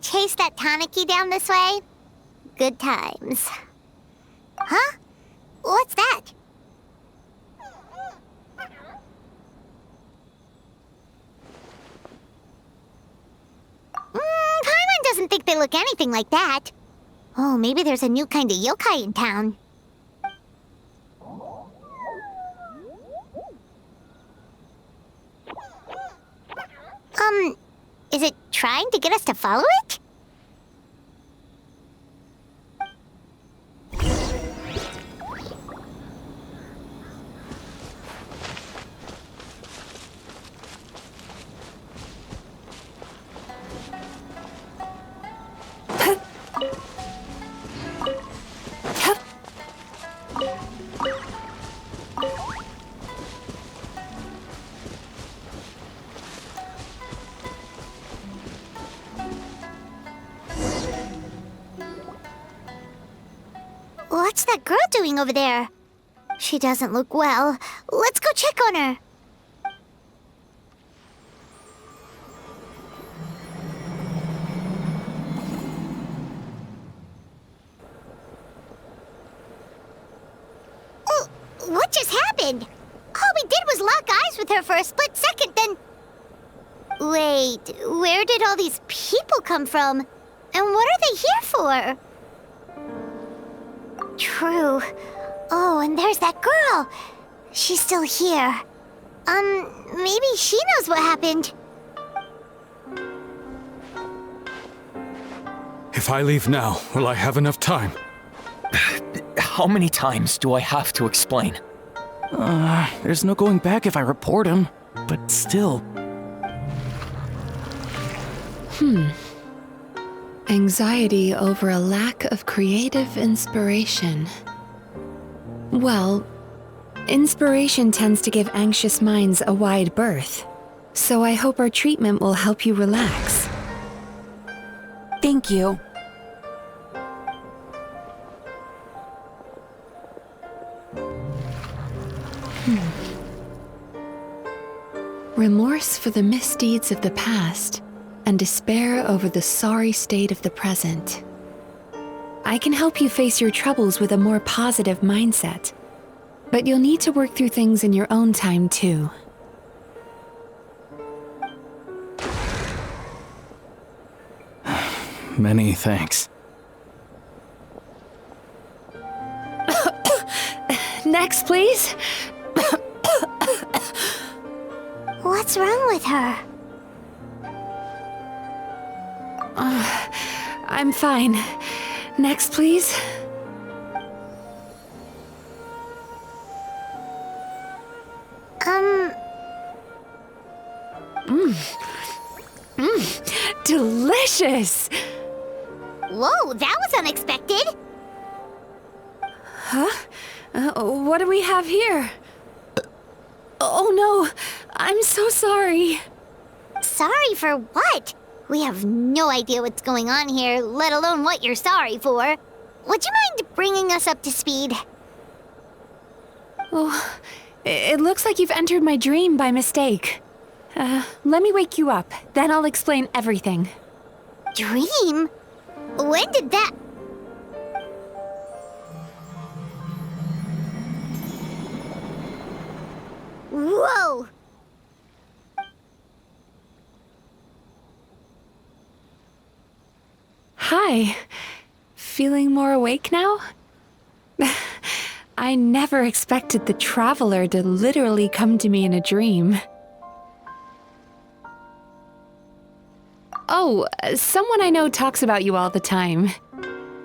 chase that Tanuki down this way? Good times. Huh? What's that? Paimon doesn't think they look anything like that. Oh, maybe there's a new kind of yokai in town. Is it trying to get us to follow it? What's that girl doing over there? She doesn't look well. Let's go check on her. Oh, what just happened? All we did was lock eyes with her for a split second, then... Wait, where did all these people come from? And what are they here for? True. Oh, and there's that girl. She's still here. Maybe she knows what happened. If I leave now, will I have enough time? How many times do I have to explain? There's no going back if I report him. But still. Anxiety over a lack of creative inspiration. Well, inspiration tends to give anxious minds a wide berth. So I hope our treatment will help you relax. Thank you. Remorse for the misdeeds of the past, and despair over the sorry state of the present. I can help you face your troubles with a more positive mindset, but you'll need to work through things in your own time too. Many thanks. Next, please. What's wrong with her? I'm fine. Next, please. Delicious! Whoa, that was unexpected. Huh? What do we have here? Oh no, I'm so sorry. Sorry for what? We have no idea what's going on here, let alone what you're sorry for. Would you mind bringing us up to speed? Oh, it looks like you've entered my dream by mistake. Let me wake you up, then I'll explain everything. Dream? When did that... Whoa! Hi. Feeling more awake now? I never expected the Traveler to literally come to me in a dream. Oh, someone I know talks about you all the time.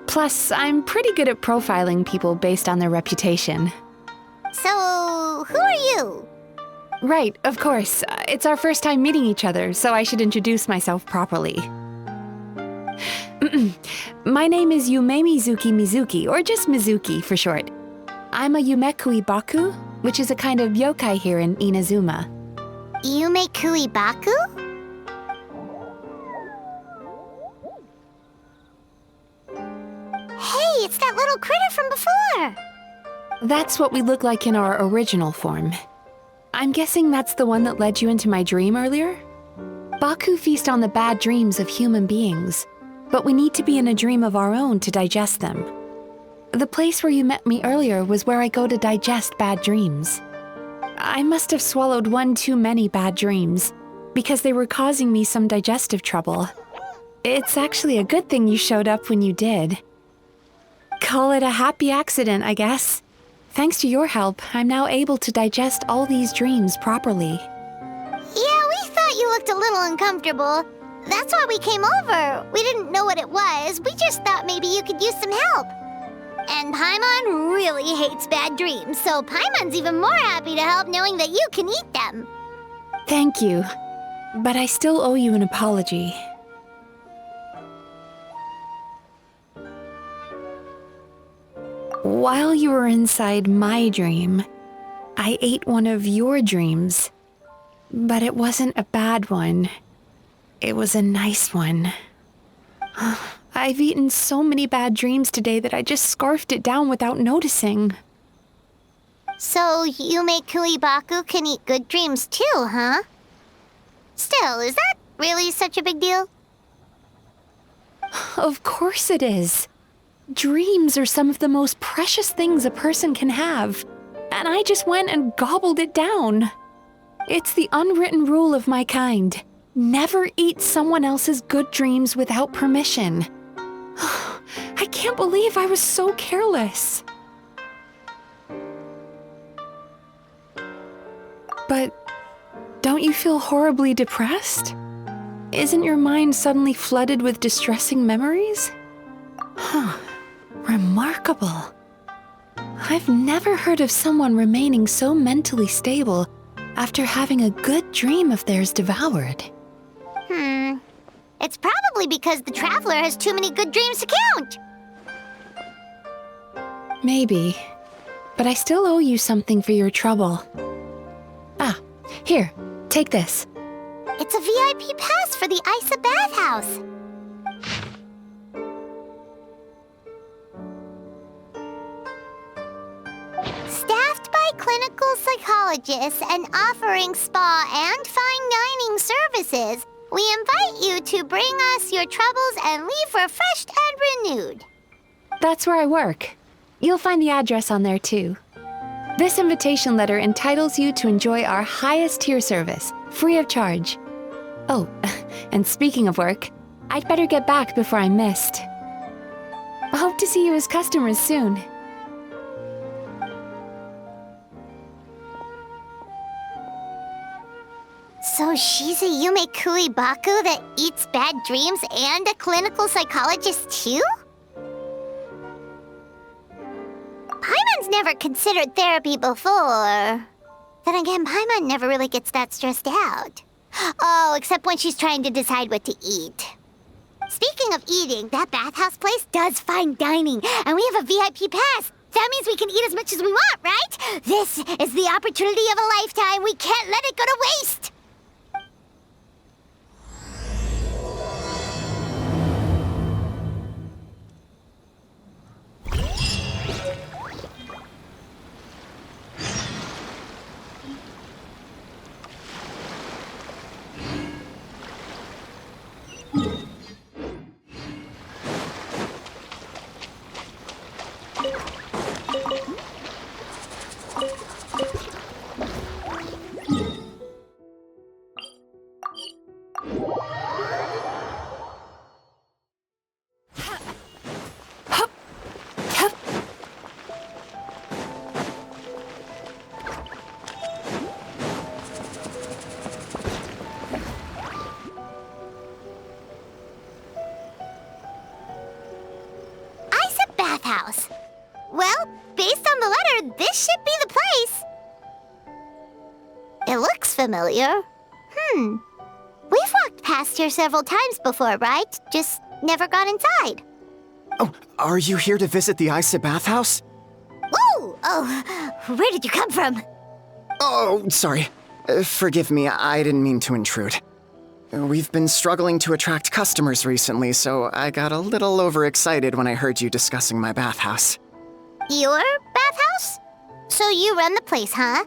Plus, I'm pretty good at profiling people based on their reputation. So, who are you? Right, of course. It's our first time meeting each other, so I should introduce myself properly. My name is Yume Mizuki, or just Mizuki for short. I'm a Yumekui Baku, which is a kind of yokai here in Inazuma. Yumekui Baku? Hey, it's that little critter from before! That's what we look like in our original form. I'm guessing that's the one that led you into my dream earlier? Baku feast on the bad dreams of human beings. but we need to be in a dream of our own to digest them. The place where you met me earlier was where I go to digest bad dreams. I must have swallowed one too many bad dreams, because they were causing me some digestive trouble. It's actually a good thing you showed up when you did. Call it a happy accident, I guess. Thanks to your help, I'm now able to digest all these dreams properly. Yeah, we thought you looked a little uncomfortable. That's why we came over. We didn't know what it was. We just thought maybe you could use some help. And Paimon really hates bad dreams, so Paimon's even more happy to help knowing that you can eat them. Thank you, but I still owe you an apology. While you were inside my dream, I ate one of your dreams. But it wasn't a bad one. It was a nice one. I've eaten so many bad dreams today that I just scarfed it down without noticing. So Yume Kuibaku can eat good dreams too, huh? Still, is that really such a big deal? Of course it is. Dreams are some of the most precious things a person can have, and I just went and gobbled it down. It's the unwritten rule of my kind. Never eat someone else's good dreams without permission. I can't believe I was so careless. But don't you feel horribly depressed? Isn't your mind suddenly flooded with distressing memories? Remarkable. I've never heard of someone remaining so mentally stable after having a good dream of theirs devoured. It's probably because the traveler has too many good dreams to count. Maybe. But I still owe you something for your trouble. Here, take this. It's a VIP pass for the Isa bathhouse. Staffed by clinical psychologists and offering spa and fine dining services, we invite you to bring us your troubles and leave refreshed and renewed. That's where I work. You'll find the address on there too. This invitation letter entitles you to enjoy our highest tier service, free of charge. Oh, and speaking of work, I'd better get back before I'm missed. I hope to see you as customers soon. So she's a Yume Kuibaku that eats bad dreams and a clinical psychologist too? Paimon's never considered therapy before. Then again, Paimon never really gets that stressed out. Oh, except when she's trying to decide what to eat. Speaking of eating, that bathhouse place does fine dining, and we have a VIP pass. That means we can eat as much as we want, right? This is the opportunity of a lifetime. We can't let it go to waste. Bathhouse. Well, based on the letter, this should be the place. It looks familiar. We've walked past here several times before, right? Just never gone inside. Oh, are you here to visit the Isa bathhouse? Ooh! Oh, where did you come from? Oh, sorry. Forgive me, I didn't mean to intrude. We've been struggling to attract customers recently, so I got a little overexcited when I heard you discussing my bathhouse. Your bathhouse? So you run the place, huh?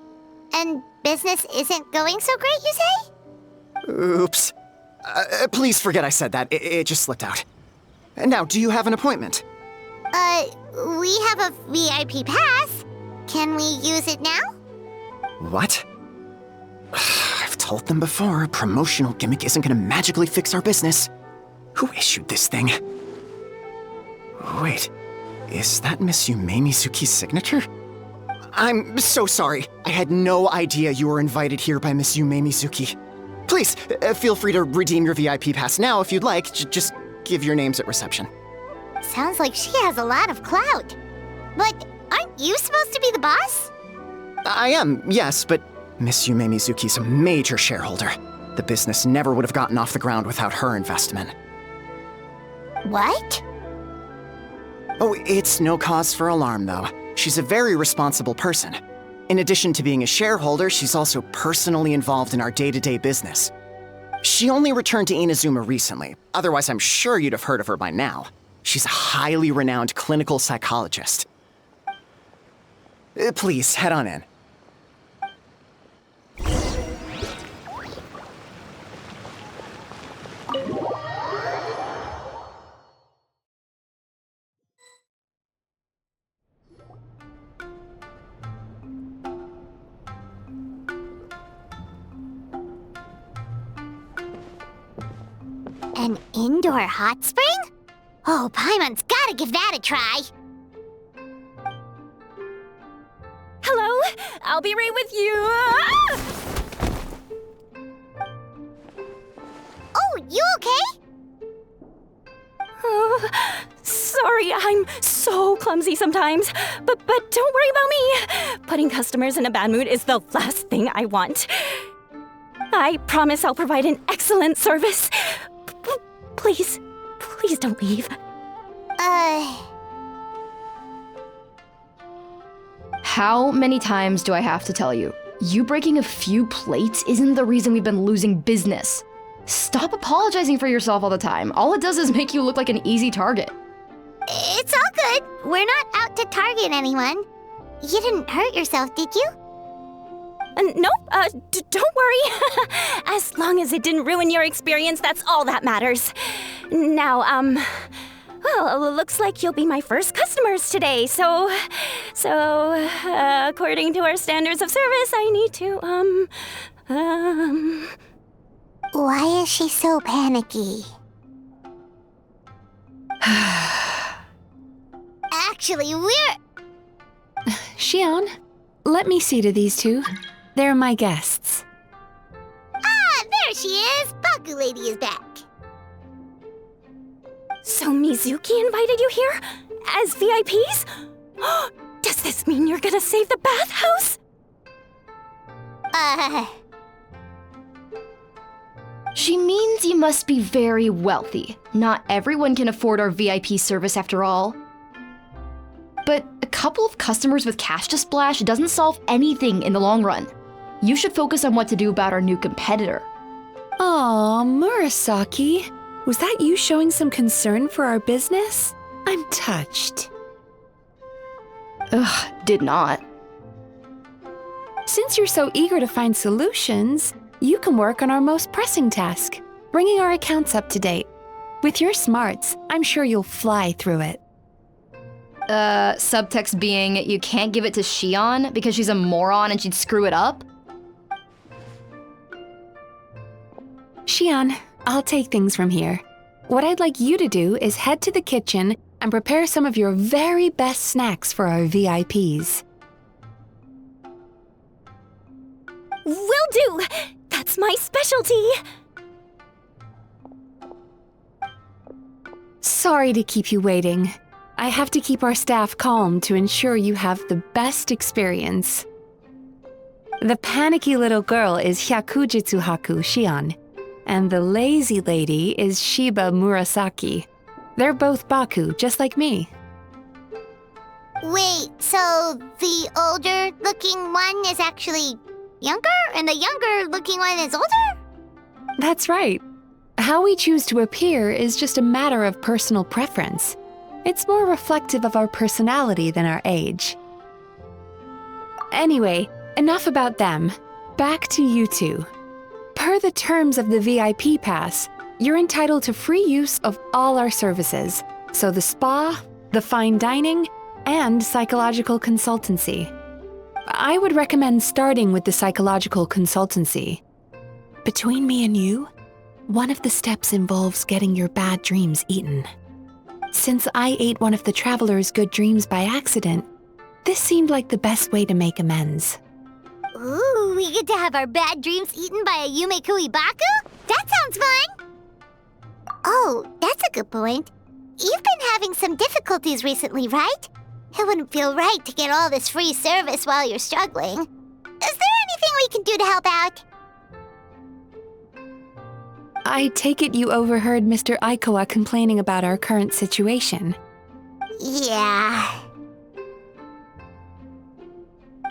And business isn't going so great, you say? Oops. Please forget I said that. It just slipped out. Now, do you have an appointment? We have a VIP pass. Can we use it now? What? I've told them before, a promotional gimmick isn't gonna magically fix our business. Who issued this thing? Wait, is that Miss Yume Mizuki's signature? I'm so sorry. I had no idea you were invited here by Miss Yume Mizuki. Please, feel free to redeem your VIP pass now if you'd like. Just give your names at reception. Sounds like she has a lot of clout. But aren't you supposed to be the boss? I am, yes, but Miss Yume Mizuki's a major shareholder. The business never would have gotten off the ground without her investment. What? Oh, it's no cause for alarm, though. She's a very responsible person. In addition to being a shareholder, she's also personally involved in our day-to-day business. She only returned to Inazuma recently. Otherwise, I'm sure you'd have heard of her by now. She's a highly renowned clinical psychologist. Please, head on in. An indoor hot spring? Oh, Paimon's gotta give that a try. Hello? I'll be right with you. Oh, you okay? Oh, sorry, I'm so clumsy sometimes. But don't worry about me. Putting customers in a bad mood is the last thing I want. I promise I'll provide an excellent service. Please don't leave. How many times do I have to tell you? You breaking a few plates isn't the reason we've been losing business. Stop apologizing for yourself all the time. All it does is make you look like an easy target. It's all good. We're not out to target anyone. You didn't hurt yourself, did you? Nope, don't worry. As long as it didn't ruin your experience, that's all that matters. Now, well, it looks like you'll be my first customers today, so, according to our standards of service, I need to, Why is she so panicky? Actually, we're... Xion, let me see to these two. They're my guests. Ah, there she is! Baku Lady is back. So Mizuki invited you here? As VIPs? Does this mean you're gonna save the bathhouse? She means you must be very wealthy. Not everyone can afford our VIP service after all. But a couple of customers with cash to splash doesn't solve anything in the long run. You should focus on what to do about our new competitor. Aw, Murasaki. Was that you showing some concern for our business? I'm touched. Ugh, did not. Since you're so eager to find solutions, you can work on our most pressing task, bringing our accounts up to date. With your smarts, I'm sure you'll fly through it. Subtext being, you can't give it to Xion because she's a moron and she'd screw it up? Xion, I'll take things from here. What I'd like you to do is head to the kitchen and prepare some of your very best snacks for our VIPs. Will do! That's my specialty! Sorry to keep you waiting. I have to keep our staff calm to ensure you have the best experience. The panicky little girl is Hyakujitsu Haku Xion, and the lazy lady is Shiba Murasaki. They're both Baku, just like me. Wait, so the older-looking one is actually younger, and the younger-looking one is older? That's right. How we choose to appear is just a matter of personal preference. It's more reflective of our personality than our age. Anyway, enough about them. Back to you two. Per the terms of the VIP pass, you're entitled to free use of all our services. So the spa, the fine dining, and psychological consultancy. I would recommend starting with the psychological consultancy. Between me and you, one of the steps involves getting your bad dreams eaten. Since I ate one of the traveler's good dreams by accident, this seemed like the best way to make amends. Ooh, we get to have our bad dreams eaten by a Yume Baku? That sounds fun! Oh, that's a good point. You've been having some difficulties recently, right? It wouldn't feel right to get all this free service while you're struggling. Is there anything we can do to help out? I take it you overheard Mr. Aikawa complaining about our current situation. Yeah.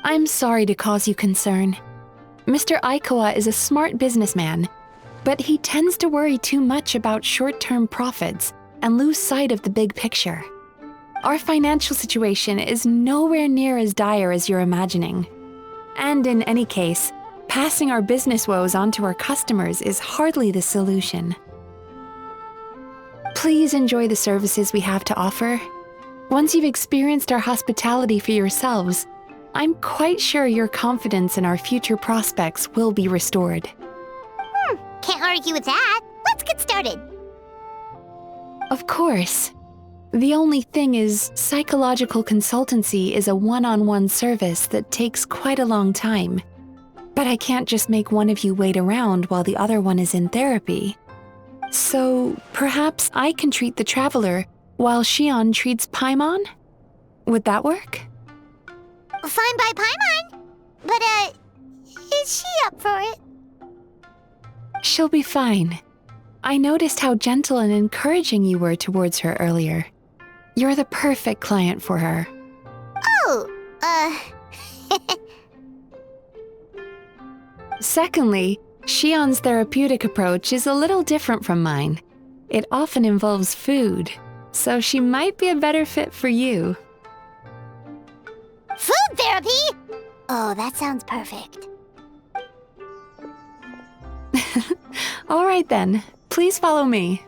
I'm sorry to cause you concern. Mr. Aikawa is a smart businessman, but he tends to worry too much about short-term profits and lose sight of the big picture. Our financial situation is nowhere near as dire as you're imagining. And in any case, passing our business woes on to our customers is hardly the solution. Please enjoy the services we have to offer. Once you've experienced our hospitality for yourselves, I'm quite sure your confidence in our future prospects will be restored. Can't argue with that. Let's get started. Of course. The only thing is, psychological consultancy is a one-on-one service that takes quite a long time. But I can't just make one of you wait around while the other one is in therapy. So perhaps I can treat the traveler while Shion treats Paimon? Would that work? Fine by Paimon. But, is she up for it? She'll be fine. I noticed how gentle and encouraging you were towards her earlier. You're the perfect client for her. Oh, Secondly, Shion's therapeutic approach is a little different from mine. It often involves food, so she might be a better fit for you. food therapy? Oh, that sounds perfect. All right then, please follow me.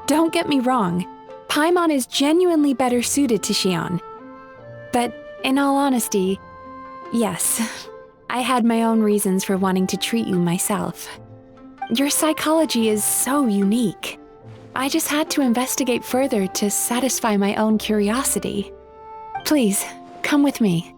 Don't get me wrong, Paimon is genuinely better suited to Shion. But in all honesty, yes, I had my own reasons for wanting to treat you myself. Your psychology is so unique. I just had to investigate further to satisfy my own curiosity. Please, come with me.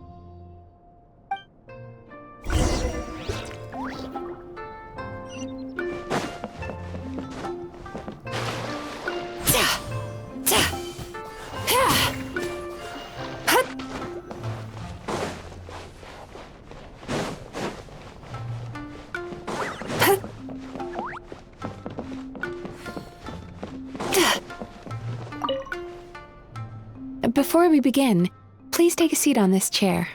Before we begin, please take a seat on this chair.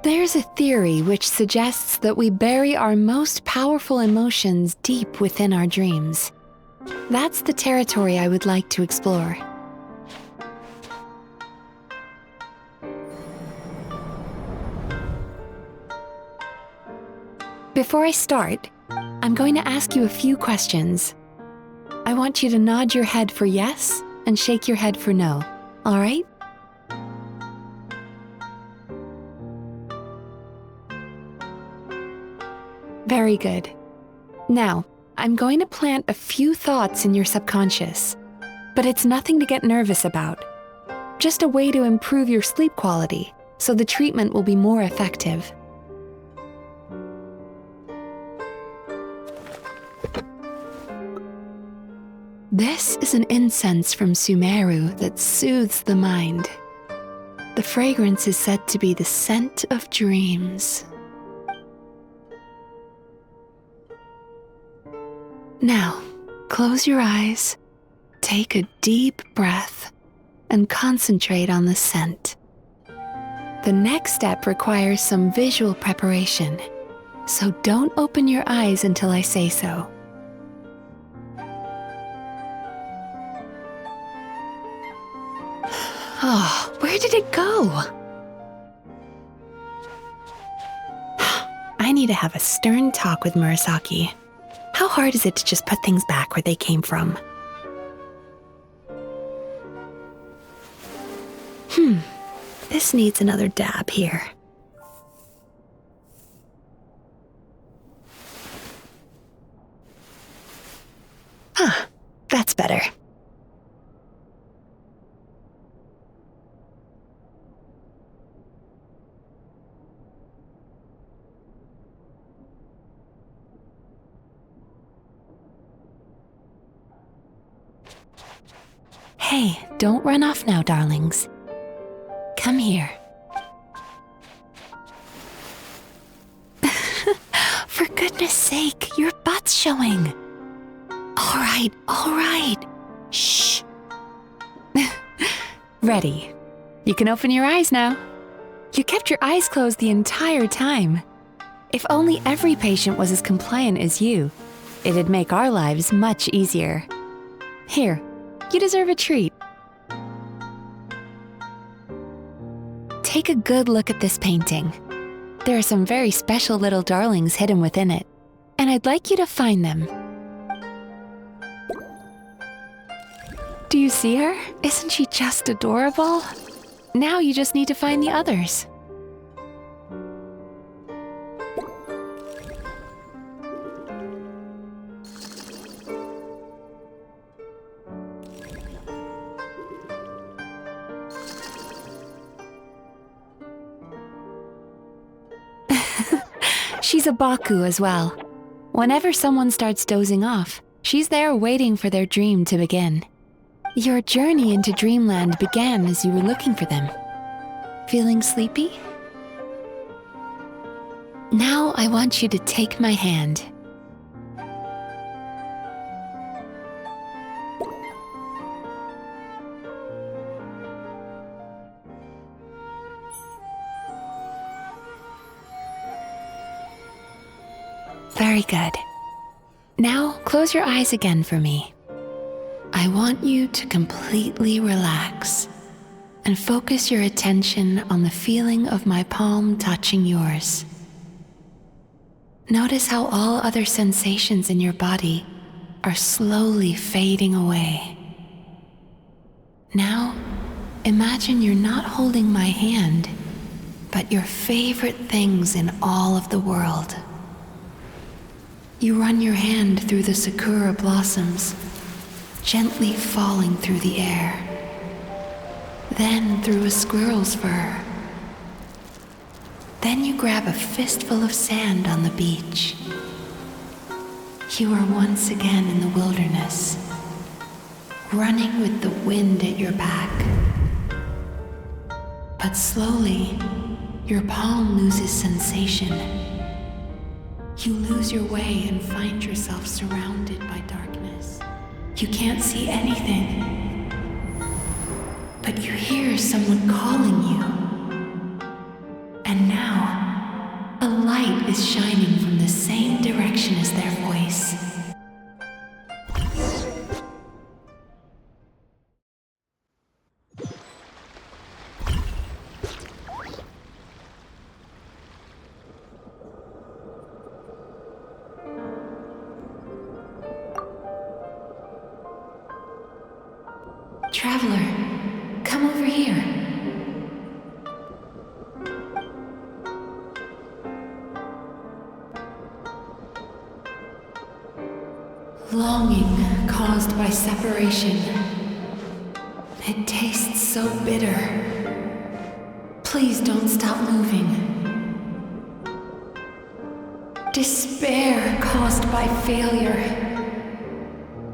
There's a theory which suggests that we bury our most powerful emotions deep within our dreams. That's the territory I would like to explore. Before I start, I'm going to ask you a few questions. I want you to nod your head for yes and shake your head for no, all right? Very good. Now, I'm going to plant a few thoughts in your subconscious, but it's nothing to get nervous about. Just a way to improve your sleep quality, so the treatment will be more effective. This is an incense from Sumeru that soothes the mind. The fragrance is said to be the scent of dreams. Now, close your eyes, take a deep breath, and concentrate on the scent. The next step requires some visual preparation, so don't open your eyes until I say so. Oh, where did it go? I need to have a stern talk with Murasaki. How hard is it to just put things back where they came from? This needs another dab here. That's better. Hey, don't run off now, darlings. Come here. For goodness sake, your butt's showing. All right. Shh. Ready. You can open your eyes now. You kept your eyes closed the entire time. If only every patient was as compliant as you, it'd make our lives much easier. Here, you deserve a treat. Take a good look at this painting. There are some very special little darlings hidden within it, and I'd like you to find them. Do you see her? Isn't she just adorable? Now you just need to find the others. She's a Baku as well. Whenever someone starts dozing off, she's there waiting for their dream to begin. Your journey into Dreamland began as you were looking for them. Feeling sleepy? Now I want you to take my hand. Very good. Now close your eyes again for me. I want you to completely relax and focus your attention on the feeling of my palm touching yours. Notice how all other sensations in your body are slowly fading away. Now, imagine you're not holding my hand, but your favorite things in all of the world. You run your hand through the sakura blossoms, gently falling through the air. Then through a squirrel's fur. Then you grab a fistful of sand on the beach. You are once again in the wilderness, running with the wind at your back. But slowly, your palm loses sensation. You lose your way and find yourself surrounded by darkness. You can't see anything, but you hear someone calling you. And now, a light is shining from the same direction as their voice. Traveler, come over here. Longing caused by separation. It tastes so bitter. Please don't stop moving. Despair caused by failure.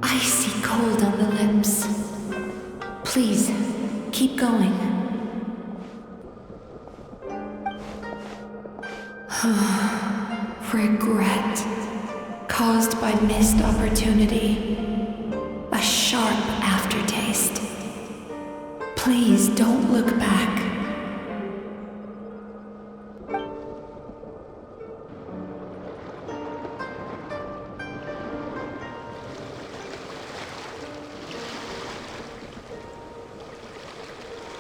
Icy cold on the lips. Please, keep going. Regret caused by missed opportunity. A sharp aftertaste. Please don't look back.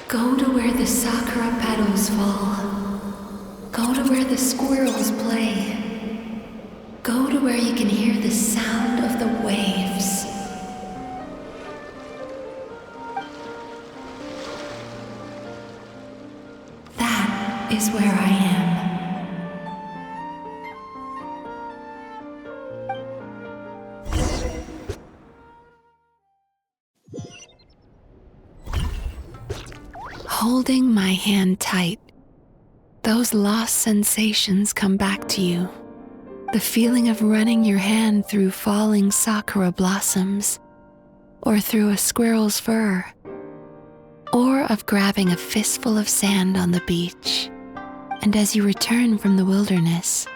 Go to where the sakura petals fall. Go to where the squirrels play. Go to where you can hear the sound of the waves. That is where I am. Holding my hand tight, those lost sensations come back to you. The feeling of running your hand through falling sakura blossoms, or through a squirrel's fur, or of grabbing a fistful of sand on the beach. And as you return from the wilderness,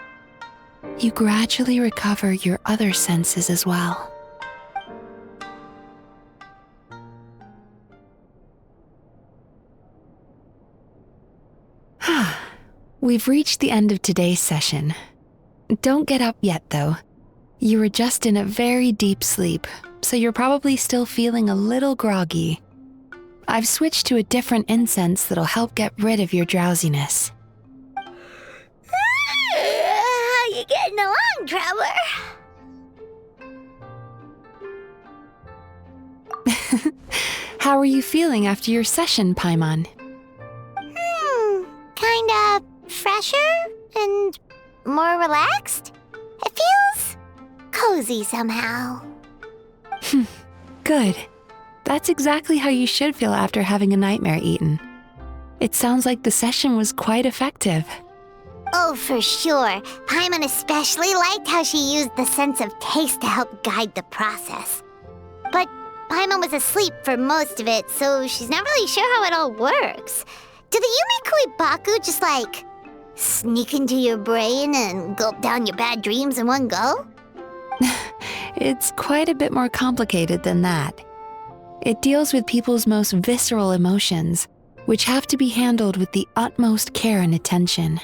you gradually recover your other senses as well. We've reached the end of today's session. Don't get up yet, though. You were just in a very deep sleep, so you're probably still feeling a little groggy. I've switched to a different incense that'll help get rid of your drowsiness. How you getting along, Traveler? How are you feeling after your session, Paimon? Kinda fresher and more relaxed. It feels cozy somehow. Good. That's exactly how you should feel after having a nightmare eaten. It sounds like the session was quite effective. Oh, for sure. Paimon especially liked how she used the sense of taste to help guide the process. But Paimon was asleep for most of it, so she's not really sure how it all works. Did the Yumi Kuibaku just, sneak into your brain and gulp down your bad dreams in one go? It's quite a bit more complicated than that. It deals with people's most visceral emotions, which have to be handled with the utmost care and attention.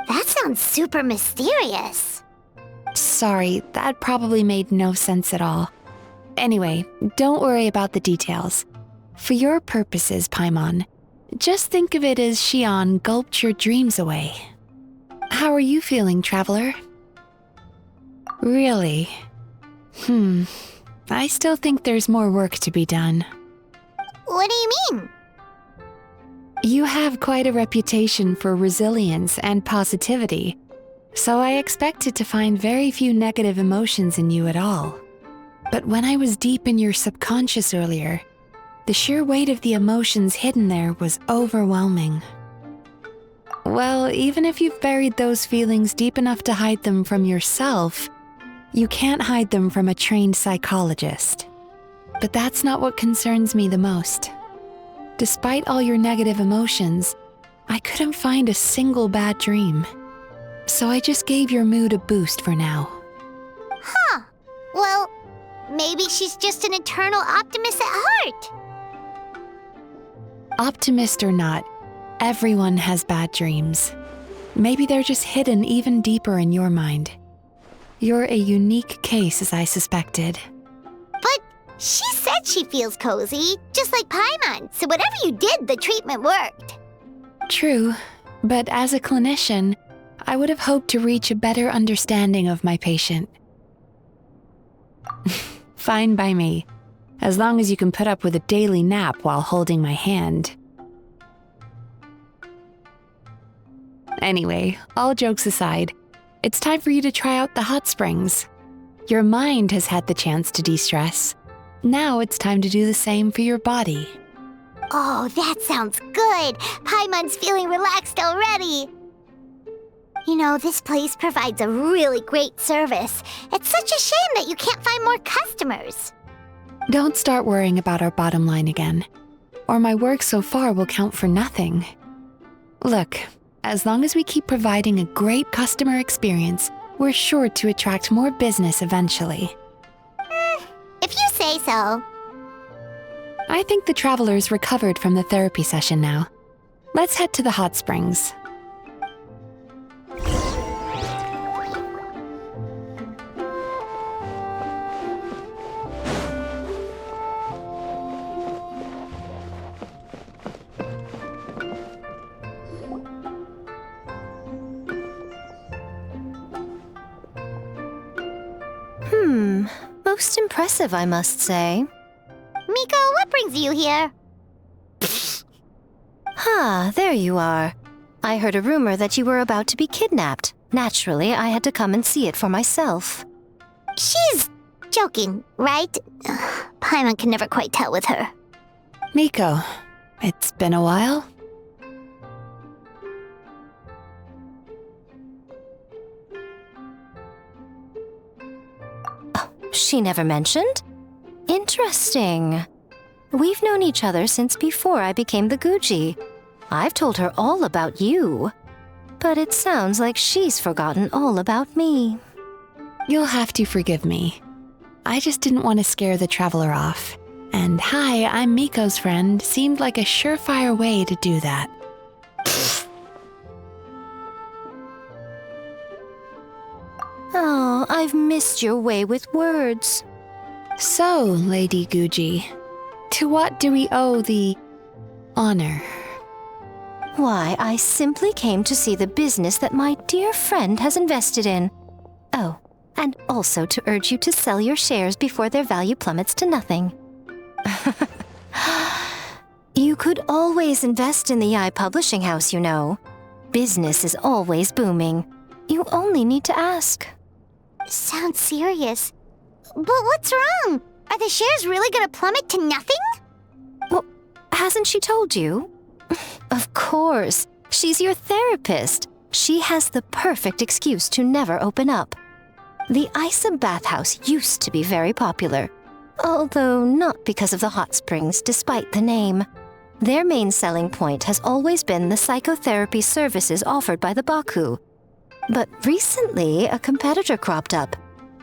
That sounds super mysterious. Sorry, that probably made no sense at all. Anyway, don't worry about the details. For your purposes, Paimon, just think of it as Xion gulped your dreams away. How are you feeling, Traveler? Really? I still think there's more work to be done. What do you mean? You have quite a reputation for resilience and positivity, so I expected to find very few negative emotions in you at all. But when I was deep in your subconscious earlier, the sheer weight of the emotions hidden there was overwhelming. Well, even if you've buried those feelings deep enough to hide them from yourself, you can't hide them from a trained psychologist. But that's not what concerns me the most. Despite all your negative emotions, I couldn't find a single bad dream. So I just gave your mood a boost for now. Huh. Well, maybe she's just an eternal optimist at heart. Optimist or not, everyone has bad dreams. Maybe they're just hidden even deeper in your mind. You're a unique case, as I suspected. But she said she feels cozy, just like Paimon, so whatever you did, the treatment worked. True, but as a clinician, I would have hoped to reach a better understanding of my patient. Fine by me, as long as you can put up with a daily nap while holding my hand. Anyway, all jokes aside, it's time for you to try out the hot springs. Your mind has had the chance to de-stress. Now it's time to do the same for your body. Oh, that sounds good. Paimon's feeling relaxed already. You know, this place provides a really great service. It's such a shame that you can't find more customers. Don't start worrying about our bottom line again, or my work so far will count for nothing. Look, as long as we keep providing a great customer experience, we're sure to attract more business eventually. If you say so. I think the travelers recovered from the therapy session now. Let's head to the hot springs. Most impressive, I must say. Miko, what brings you here? There you are. I heard a rumor that you were about to be kidnapped. Naturally, I had to come and see it for myself. She's joking, right? Paimon can never quite tell with her. Miko, it's been a while. She never mentioned? Interesting. We've known each other since before I became the Guji. I've told her all about you. But it sounds like she's forgotten all about me. You'll have to forgive me. I just didn't want to scare the traveler off. And hi, I'm Miko's friend seemed like a surefire way to do that. Oh, I've missed your way with words. So, Lady Guji, to what do we owe the honor? Why, I simply came to see the business that my dear friend has invested in. Oh, and also to urge you to sell your shares before their value plummets to nothing. You could always invest in the Yai Publishing House, you know. Business is always booming. You only need to ask. Sounds serious. But what's wrong? Are the shares really gonna plummet to nothing? Well, hasn't she told you? Of course. She's your therapist. She has the perfect excuse to never open up. The Isa bathhouse used to be very popular, although not because of the hot springs, despite the name. Their main selling point has always been the psychotherapy services offered by the Baku. But recently, a competitor cropped up.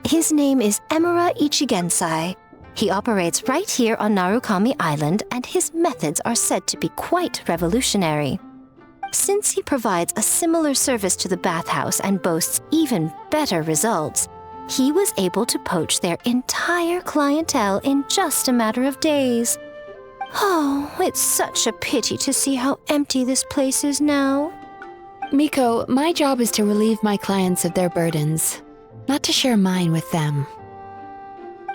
His name is Emura Ichigensai. He operates right here on Narukami Island, and his methods are said to be quite revolutionary. Since he provides a similar service to the bathhouse and boasts even better results, he was able to poach their entire clientele in just a matter of days. Oh, it's such a pity to see how empty this place is now. Miko, my job is to relieve my clients of their burdens, not to share mine with them.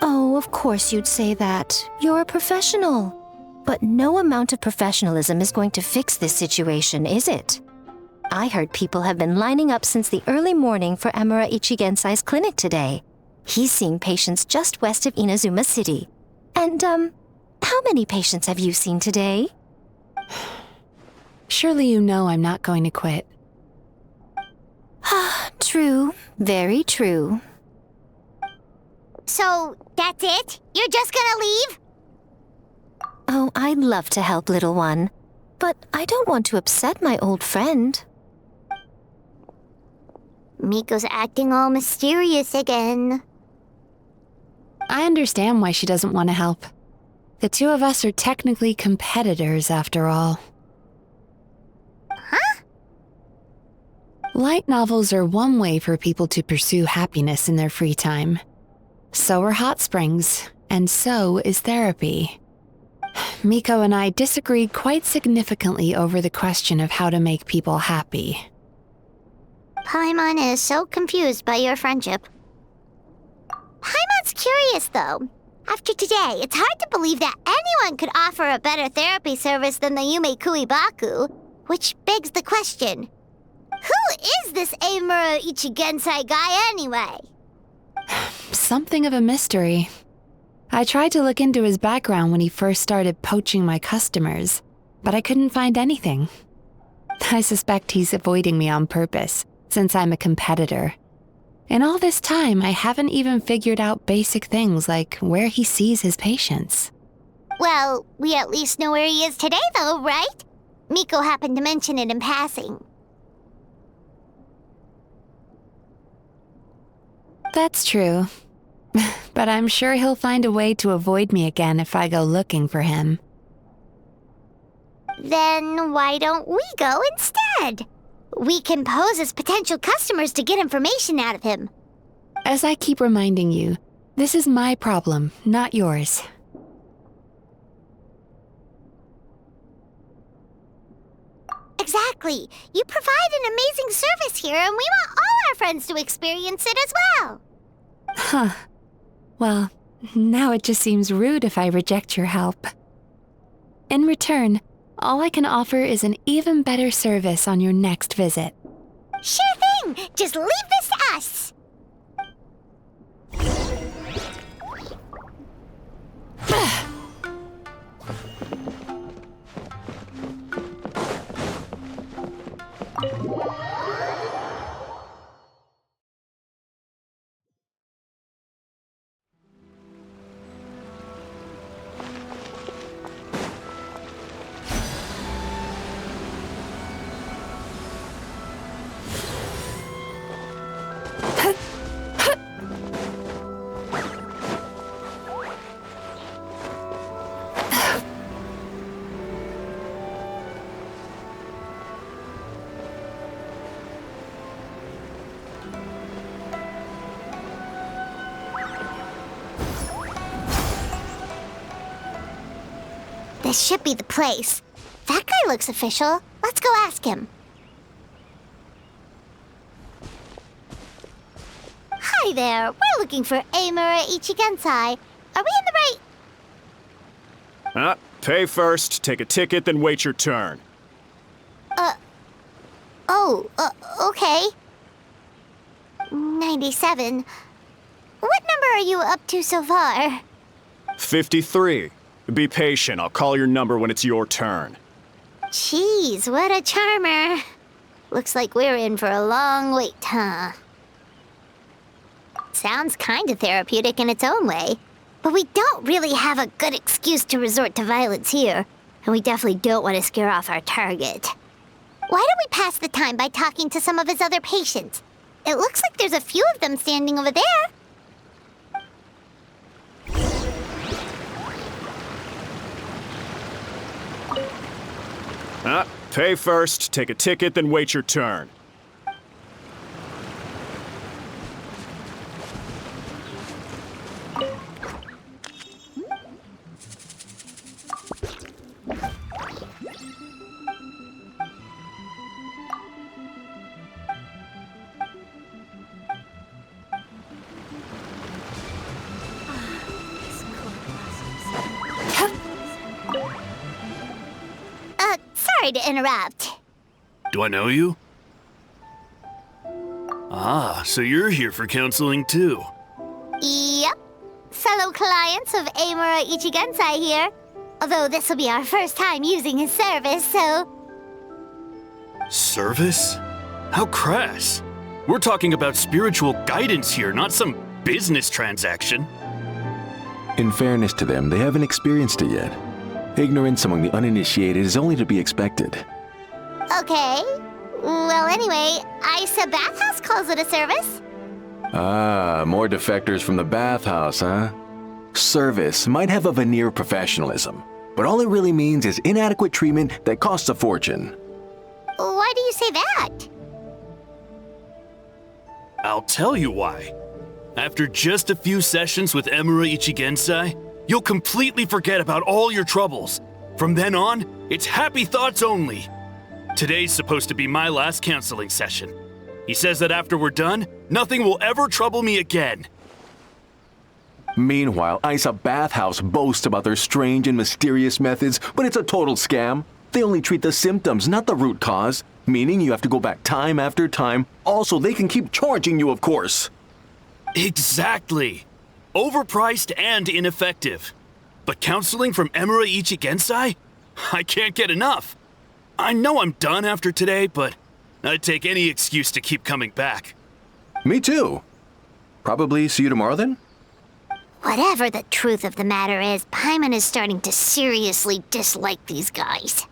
Oh, of course you'd say that. You're a professional. But no amount of professionalism is going to fix this situation, is it? I heard people have been lining up since the early morning for Emura Ichigensai's clinic today. He's seeing patients just west of Inazuma City. And, how many patients have you seen today? Surely you know I'm not going to quit. True. Very true. So, that's it? You're just gonna leave? Oh, I'd love to help, little one. But I don't want to upset my old friend. Miko's acting all mysterious again. I understand why she doesn't want to help. The two of us are technically competitors, after all. Huh? Light novels are one way for people to pursue happiness in their free time. So are hot springs, and so is therapy. Miko and I disagreed quite significantly over the question of how to make people happy. Paimon is so confused by your friendship. Paimon's curious, though. After today, it's hard to believe that anyone could offer a better therapy service than the Yume Kuibaku, which begs the question, who is this Emura Ichigensai guy anyway? Something of a mystery. I tried to look into his background when he first started poaching my customers, but I couldn't find anything. I suspect he's avoiding me on purpose, since I'm a competitor. In all this time, I haven't even figured out basic things like where he sees his patients. Well, we at least know where he is today, though, right? Miko happened to mention it in passing. That's true. But I'm sure he'll find a way to avoid me again if I go looking for him. Then why don't we go instead? We can pose as potential customers to get information out of him. As I keep reminding you, this is my problem, not yours. Exactly. You provide an amazing service here, and we want all our friends to experience it as well. Huh. Well, now it just seems rude if I reject your help. In return, all I can offer is an even better service on your next visit. Sure thing! Just leave this to us! This should be the place. That guy looks official. Let's go ask him. Hi there. We're looking for Amura Ichigensai. Are we in the right... Pay first, take a ticket, then wait your turn. Okay. 97. What number are you up to so far? 53. Be patient, I'll call your number when it's your turn. Jeez, what a charmer. Looks like we're in for a long wait, huh? Sounds kinda therapeutic in its own way. But we don't really have a good excuse to resort to violence here. And we definitely don't want to scare off our target. Why don't we pass the time by talking to some of his other patients? It looks like there's a few of them standing over there. Pay first, take a ticket, then wait your turn. Sorry to interrupt. Do I know you? Ah, so you're here for counseling too. Yep. Fellow clients of Amura Ichigensai here. Although this will be our first time using his service, so... Service? How crass. We're talking about spiritual guidance here, not some business transaction. In fairness to them, they haven't experienced it yet. Ignorance among the uninitiated is only to be expected. Okay. Well, anyway, Isa Bathhouse calls it a service. Ah, more defectors from the bathhouse, huh? Service might have a veneer of professionalism, but all it really means is inadequate treatment that costs a fortune. Why do you say that? I'll tell you why. After just a few sessions with Amura Ichigensai, you'll completely forget about all your troubles. From then on, it's happy thoughts only. Today's supposed to be my last counseling session. He says that after we're done, nothing will ever trouble me again. Meanwhile, Isa Bathhouse boasts about their strange and mysterious methods, but it's a total scam. They only treat the symptoms, not the root cause, meaning you have to go back time after time. Also, they can keep charging you, of course. Exactly. Overpriced and ineffective. But counseling from Amura Ichigensai? I can't get enough. I know I'm done after today, but I'd take any excuse to keep coming back. Me too. Probably see you tomorrow then? Whatever the truth of the matter is, Paimon is starting to seriously dislike these guys.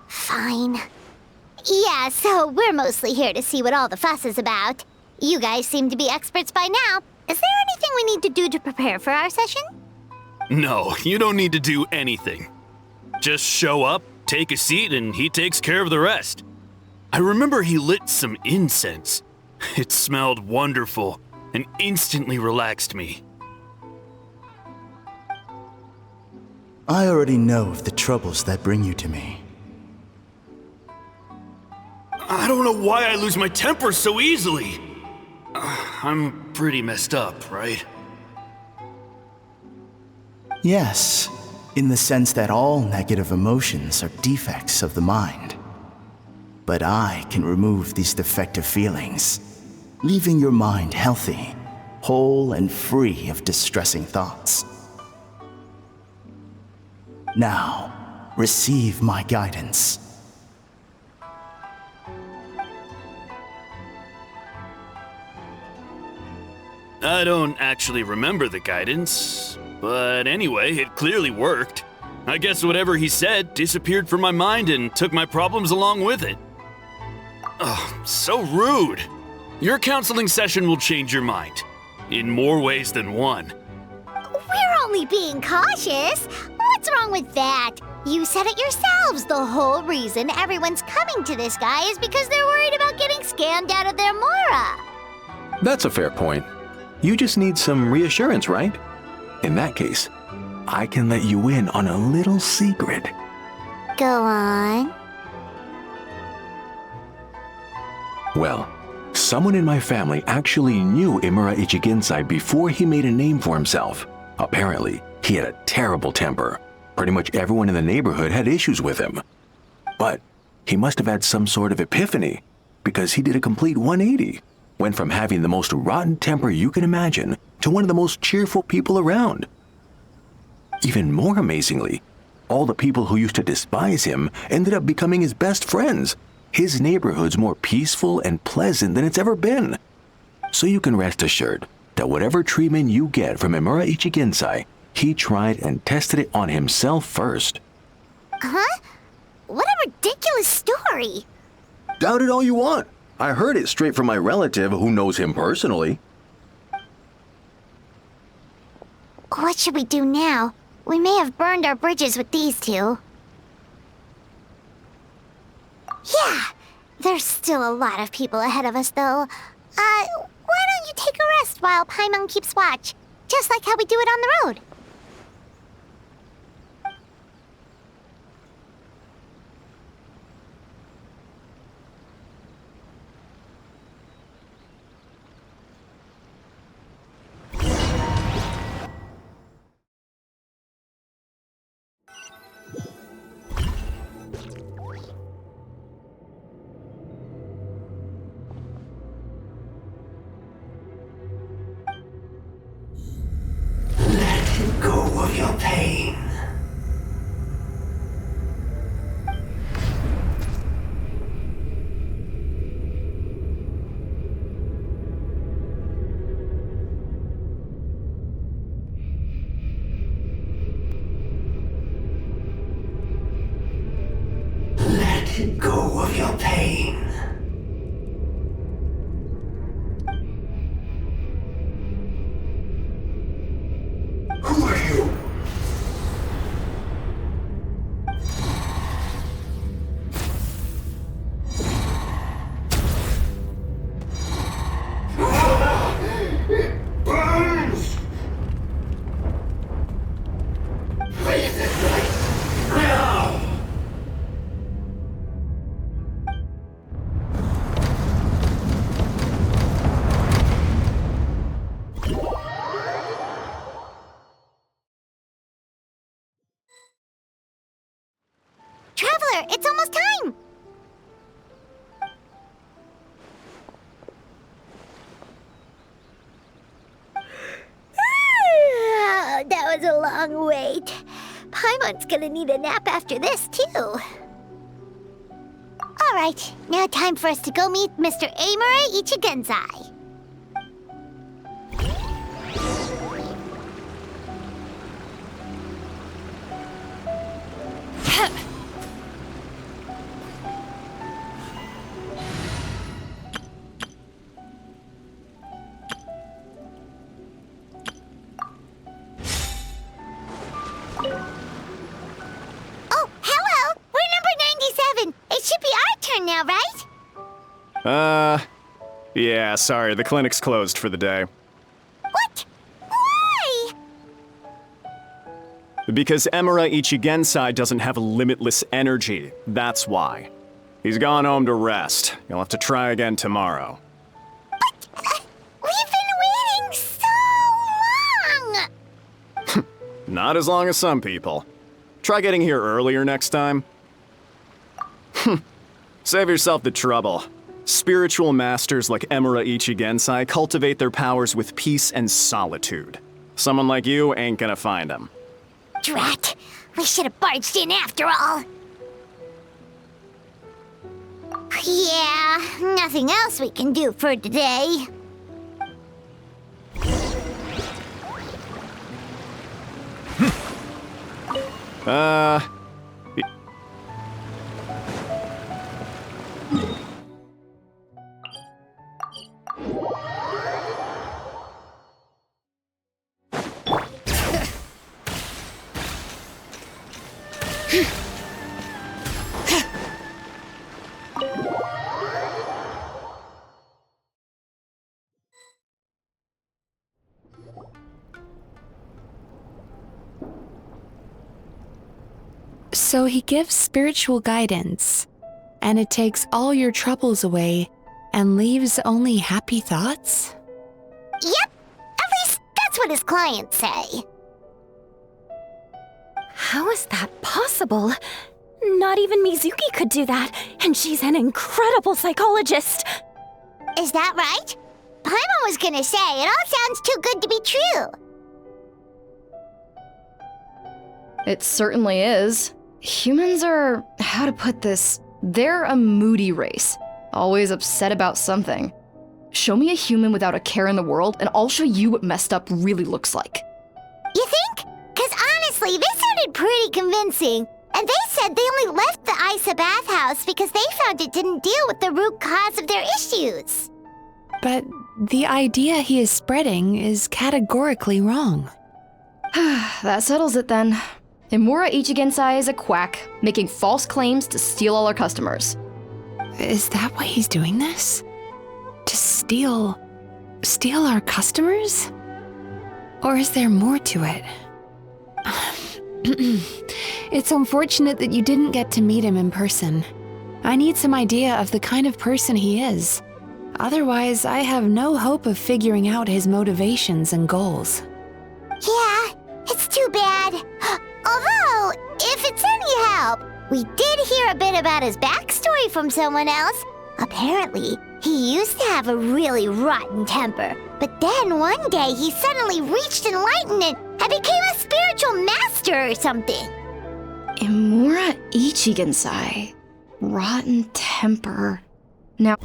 Fine. Yeah, so we're mostly here to see what all the fuss is about. You guys seem to be experts by now. Is there anything we need to do to prepare for our session? No, you don't need to do anything. Just show up, take a seat, and he takes care of the rest. I remember he lit some incense. It smelled wonderful and instantly relaxed me. I already know of the troubles that bring you to me. I don't know why I lose my temper so easily. I'm pretty messed up, right? Yes, in the sense that all negative emotions are defects of the mind. But I can remove these defective feelings, leaving your mind healthy, whole and free of distressing thoughts. Now, receive my guidance. I don't actually remember the guidance, but anyway, it clearly worked. I guess whatever he said disappeared from my mind and took my problems along with it. Oh, so rude. Your counseling session will change your mind, in more ways than one. We're only being cautious. What's wrong with that? You said it yourselves. The whole reason everyone's coming to this guy is because they're worried about getting scammed out of their Mora. That's a fair point. You just need some reassurance, right? In that case, I can let you in on a little secret. Go on. Well, someone in my family actually knew Imura Ichigensai before he made a name for himself. Apparently, he had a terrible temper. Pretty much everyone in the neighborhood had issues with him. But he must have had some sort of epiphany, because he did a complete 180. Went from having the most rotten temper you can imagine to one of the most cheerful people around. Even more amazingly, all the people who used to despise him ended up becoming his best friends. His neighborhood's more peaceful and pleasant than it's ever been. So you can rest assured that whatever treatment you get from Imura Ichigensai, he tried and tested it on himself first. Huh? What a ridiculous story. Doubt it all you want. I heard it straight from my relative who knows him personally. What should we do now? We may have burned our bridges with these two. Yeah, there's still a lot of people ahead of us, though. Why don't you take a rest while Paimon keeps watch? Just like how we do it on the road. Go of your pain. Let go of your pain. Who are you? It burns! Raise it right now! Traveler, it's almost time! That was a long wait. Paimon's gonna need a nap after this, too. Alright, now time for us to go meet Mr. Imura Ichigensai. Oh, hello! We're number 97. It should be our turn now, right? Yeah, sorry, the clinic's closed for the day. What? Why? Because Emura Ichigensai doesn't have limitless energy, that's why. He's gone home to rest. You'll have to try again tomorrow. But, we've been waiting so long! Not as long as some people. Try getting here earlier next time. Save yourself the trouble. Spiritual masters like Emura Ichigensai cultivate their powers with peace and solitude. Someone like you ain't gonna find them. Drat! We should have barged in after all! Yeah, nothing else we can do for today. So he gives spiritual guidance, and it takes all your troubles away and leaves only happy thoughts? Yep, at least that's what his clients say. How is that possible? Not even Mizuki could do that, and she's an incredible psychologist. Is that right? Paimon was gonna say, it all sounds too good to be true. It certainly is. Humans are, how to put this, they're a moody race, always upset about something. Show me a human without a care in the world, and I'll show you what messed up really looks like. You think? Because honestly, they sounded pretty convincing. And they said they only left the Isa bathhouse because they found it didn't deal with the root cause of their issues. But the idea he is spreading is categorically wrong. That settles it then. Emura Ichigensai is a quack, making false claims to steal all our customers. Is that why he's doing this? To steal our customers? Or is there more to it? It's unfortunate that you didn't get to meet him in person. I need some idea of the kind of person he is. Otherwise, I have no hope of figuring out his motivations and goals. Yeah, it's too bad. Although, if it's any help, we did hear a bit about his backstory from someone else. Apparently, he used to have a really rotten temper. But then one day he suddenly reached enlightenment and became a spiritual master or something. Emura Ichigensai. Rotten temper. Now...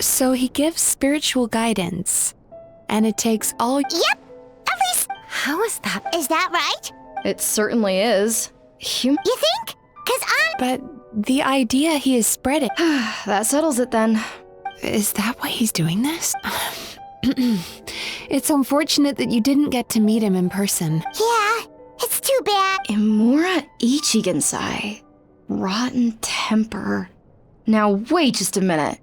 So he gives spiritual guidance, and it takes all... Yep, at least... How is that? Is that right? It certainly is. You think? But the idea he is spreading... That settles it then. Is that why he's doing this? It's unfortunate that you didn't get to meet him in person. Yeah, it's too bad. Emura Ichigensai. Rotten temper. Now wait just a minute.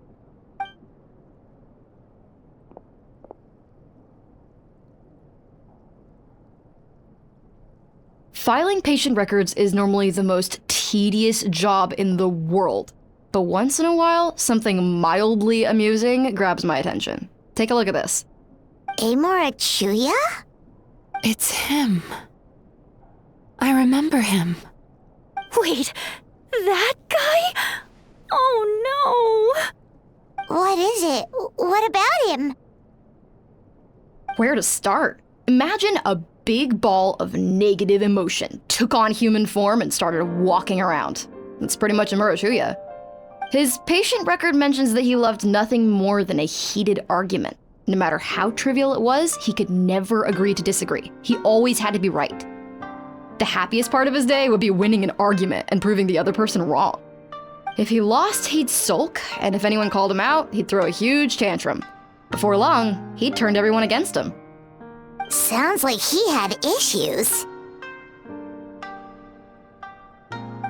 Filing patient records is normally the most tedious job in the world. But once in a while, something mildly amusing grabs my attention. Take a look at this. Emura Chuya? It's him. I remember him. Wait, that guy? Oh no! What is it? What about him? Where to start? Imagine a big ball of negative emotion took on human form and started walking around. That's pretty much Emura Chuya. His patient record mentions that he loved nothing more than a heated argument. No matter how trivial it was, he could never agree to disagree. He always had to be right. The happiest part of his day would be winning an argument and proving the other person wrong. If he lost, he'd sulk, and if anyone called him out, he'd throw a huge tantrum. Before long, he'd turned everyone against him. Sounds like he had issues.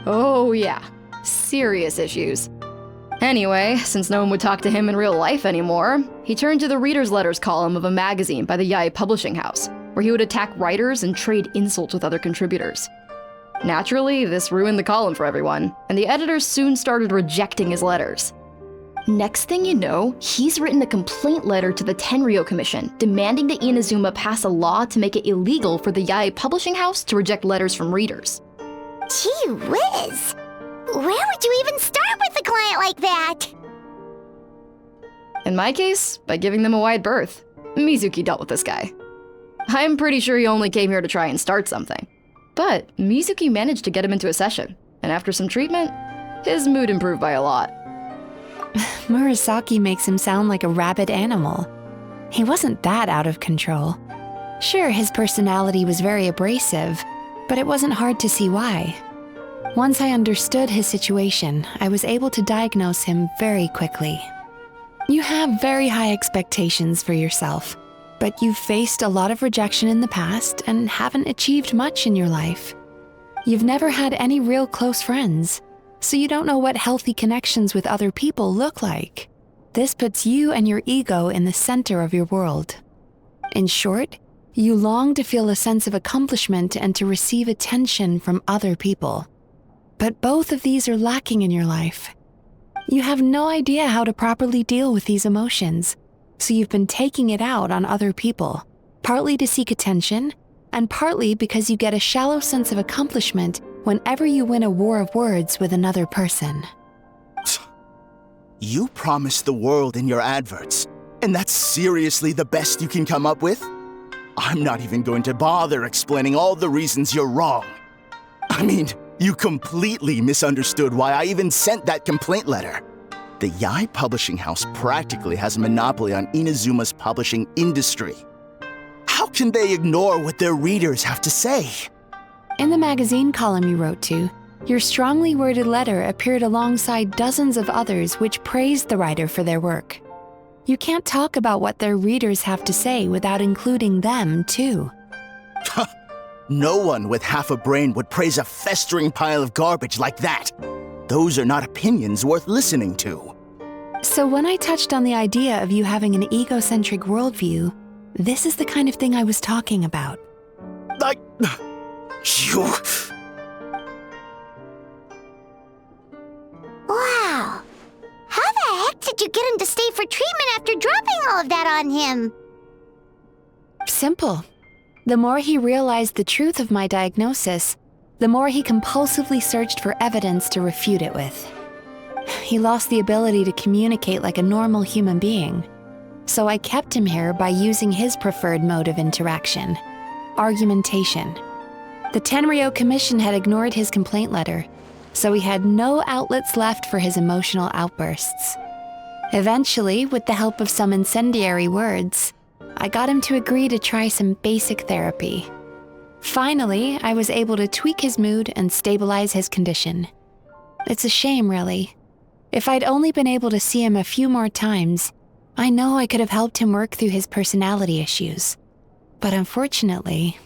Oh yeah, serious issues. Anyway, since no one would talk to him in real life anymore, he turned to the reader's letters column of a magazine by the Yae Publishing House, where he would attack writers and trade insults with other contributors. Naturally, this ruined the column for everyone, and the editors soon started rejecting his letters. Next thing you know, he's written a complaint letter to the Tenryou Commission, demanding that Inazuma pass a law to make it illegal for the Yae Publishing House to reject letters from readers. Gee whiz! Where would you even start with a client like that? In my case, by giving them a wide berth. Mizuki dealt with this guy. I'm pretty sure he only came here to try and start something. But Mizuki managed to get him into a session, and after some treatment, his mood improved by a lot. Murasaki makes him sound like a rabid animal. He wasn't that out of control. Sure, his personality was very abrasive, but it wasn't hard to see why. Once I understood his situation, I was able to diagnose him very quickly. You have very high expectations for yourself, but you've faced a lot of rejection in the past and haven't achieved much in your life. You've never had any real close friends, so you don't know what healthy connections with other people look like. This puts you and your ego in the center of your world. In short, you long to feel a sense of accomplishment and to receive attention from other people. But both of these are lacking in your life. You have no idea how to properly deal with these emotions, so you've been taking it out on other people, partly to seek attention, and partly because you get a shallow sense of accomplishment whenever you win a war of words with another person. You promised the world in your adverts, and that's seriously the best you can come up with? I'm not even going to bother explaining all the reasons you're wrong. I mean, you completely misunderstood why I even sent that complaint letter. The Yae Publishing House practically has a monopoly on Inazuma's publishing industry. How can they ignore what their readers have to say? In the magazine column you wrote to, your strongly worded letter appeared alongside dozens of others which praised the writer for their work. You can't talk about what their readers have to say without including them, too. No one with half a brain would praise a festering pile of garbage like that. Those are not opinions worth listening to. So when I touched on the idea of you having an egocentric worldview, this is the kind of thing I was talking about. You... Wow! How the heck did you get him to stay for treatment after dropping all of that on him? Simple. The more he realized the truth of my diagnosis, the more he compulsively searched for evidence to refute it with. He lost the ability to communicate like a normal human being, so I kept him here by using his preferred mode of interaction, argumentation. The Tenryou Commission had ignored his complaint letter, so he had no outlets left for his emotional outbursts. Eventually, with the help of some incendiary words, I got him to agree to try some basic therapy. Finally, I was able to tweak his mood and stabilize his condition. It's a shame, really. If I'd only been able to see him a few more times, I know I could have helped him work through his personality issues. But unfortunately...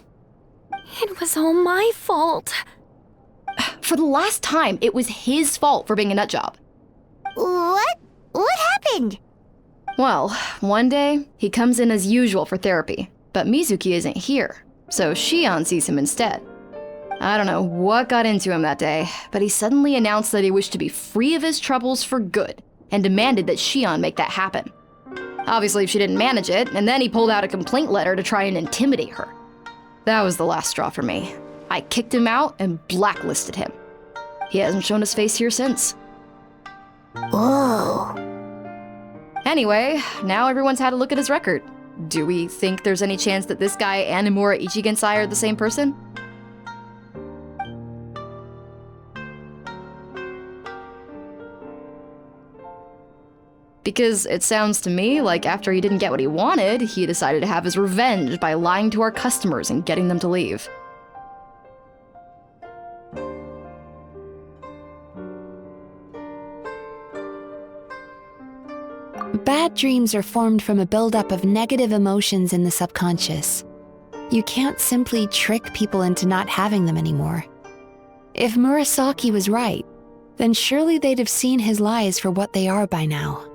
It was all my fault. For the last time, it was his fault for being a nutjob. What? What happened? Well, one day, he comes in as usual for therapy, but Mizuki isn't here, so Shion sees him instead. I don't know what got into him that day, but he suddenly announced that he wished to be free of his troubles for good, and demanded that Shion make that happen. Obviously, she didn't manage it, and then he pulled out a complaint letter to try and intimidate her. That was the last straw for me. I kicked him out and blacklisted him. He hasn't shown his face here since. Whoa. Anyway, now everyone's had a look at his record. Do we think there's any chance that this guy and Imura Ichigensai are the same person? Because it sounds to me like after he didn't get what he wanted, he decided to have his revenge by lying to our customers and getting them to leave. Bad dreams are formed from a buildup of negative emotions in the subconscious. You can't simply trick people into not having them anymore. If Murasaki was right, then surely they'd have seen his lies for what they are by now.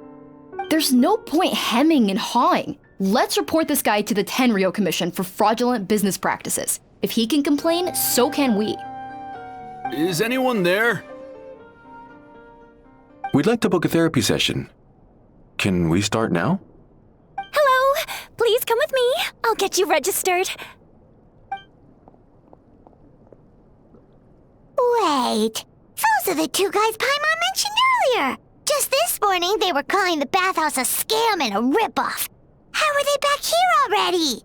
There's no point hemming and hawing. Let's report this guy to the Tenryo Commission for fraudulent business practices. If he can complain, so can we. Is anyone there? We'd like to book a therapy session. Can we start now? Hello! Please come with me. I'll get you registered. Wait, those are the two guys Paimon mentioned earlier. Just this morning, they were calling the bathhouse a scam and a ripoff. How are they back here already?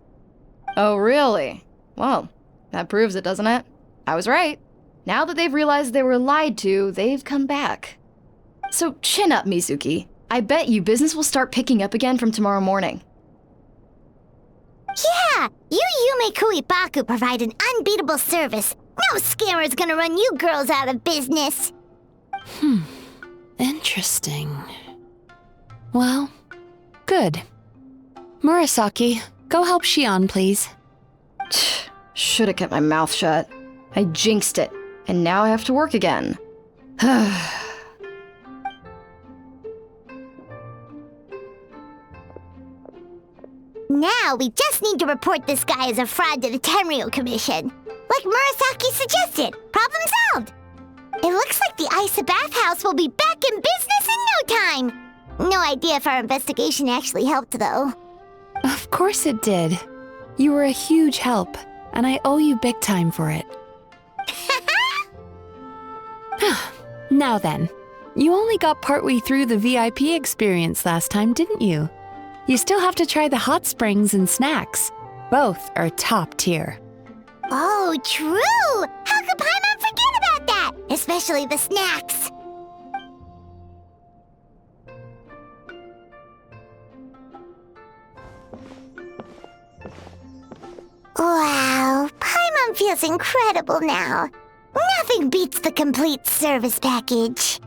Oh, really? Well, that proves it, doesn't it? I was right. Now that they've realized they were lied to, they've come back. So chin up, Mizuki. I bet you business will start picking up again from tomorrow morning. Yeah, you Yume Kuibaku provide an unbeatable service. No scammer's gonna run you girls out of business. Interesting. Well, good. Murasaki, go help Shion, please. Should've kept my mouth shut. I jinxed it, and now I have to work again. Now we just need to report this guy as a fraud to the Tenryo Commission. Like Murasaki suggested. Problem solved. It looks like the Isa bathhouse will be back in business in no time. No idea if our investigation actually helped, though. Of course it did. You were a huge help, and I owe you big time for it. Now then, you only got partway through the VIP experience last time, didn't you? You still have to try the hot springs and snacks. Both are top tier. Oh, true! How could Paimon forget about that? Especially the snacks. Wow, Paimon feels incredible now. Nothing beats the complete service package.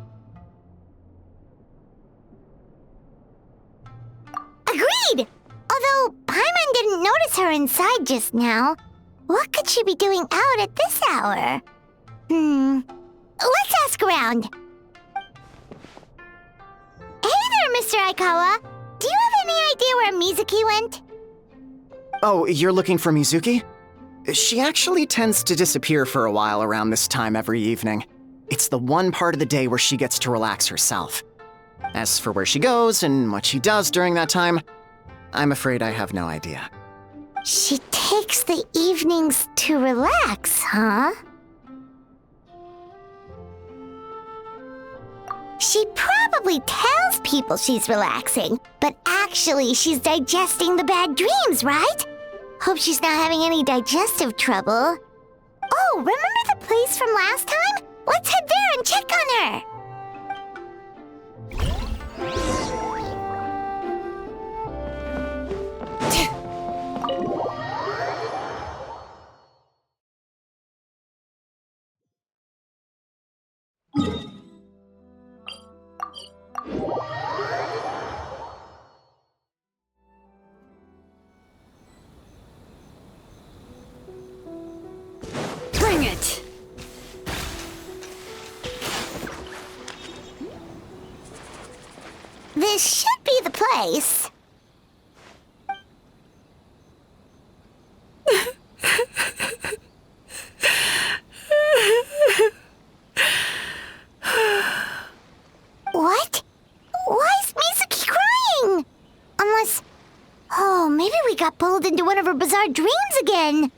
Agreed! Although Paimon didn't notice her inside just now. What could she be doing out at this hour? Let's ask around. Hey there, Mr. Aikawa. Do you have any idea where Mizuki went? Oh, you're looking for Mizuki? She actually tends to disappear for a while around this time every evening. It's the one part of the day where she gets to relax herself. As for where she goes and what she does during that time, I'm afraid I have no idea. She takes the evenings to relax, huh? She probably tells people she's relaxing, but actually she's digesting the bad dreams, right? Hope she's not having any digestive trouble. Oh, remember the place from last time? Let's head there and check on her. Bring it! This should be the place. What? Why is Mizuki crying? Unless... Oh, maybe we got pulled into one of her bizarre dreams again.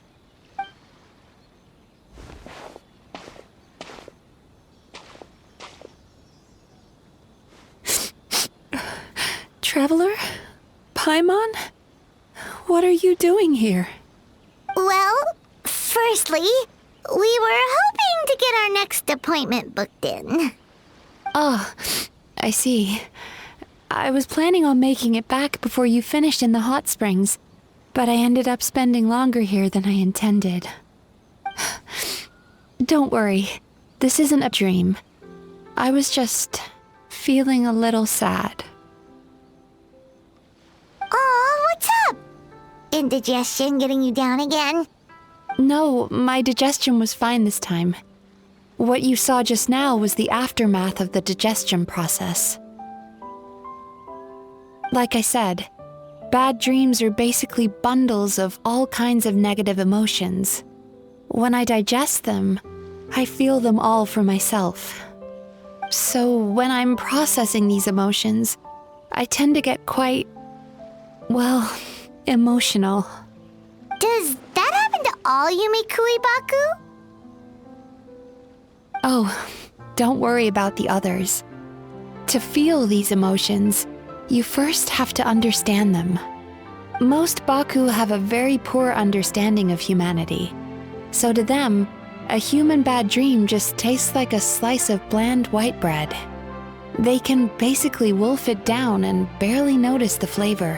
Traveler? Paimon? What are you doing here? Well, firstly, we were hoping to get our next appointment booked in. Oh, I see. I was planning on making it back before you finished in the hot springs, but I ended up spending longer here than I intended. Don't worry, this isn't a dream. I was just feeling a little sad. Oh, what's up? Indigestion getting you down again? No, my digestion was fine this time. What you saw just now was the aftermath of the digestion process. Like I said, bad dreams are basically bundles of all kinds of negative emotions. When I digest them, I feel them all for myself. So when I'm processing these emotions, I tend to get quite, well, emotional. Does that happen to all Yumikui Baku? Oh, don't worry about the others. To feel these emotions, you first have to understand them. Most Baku have a very poor understanding of humanity. So to them, a human bad dream just tastes like a slice of bland white bread. They can basically wolf it down and barely notice the flavor.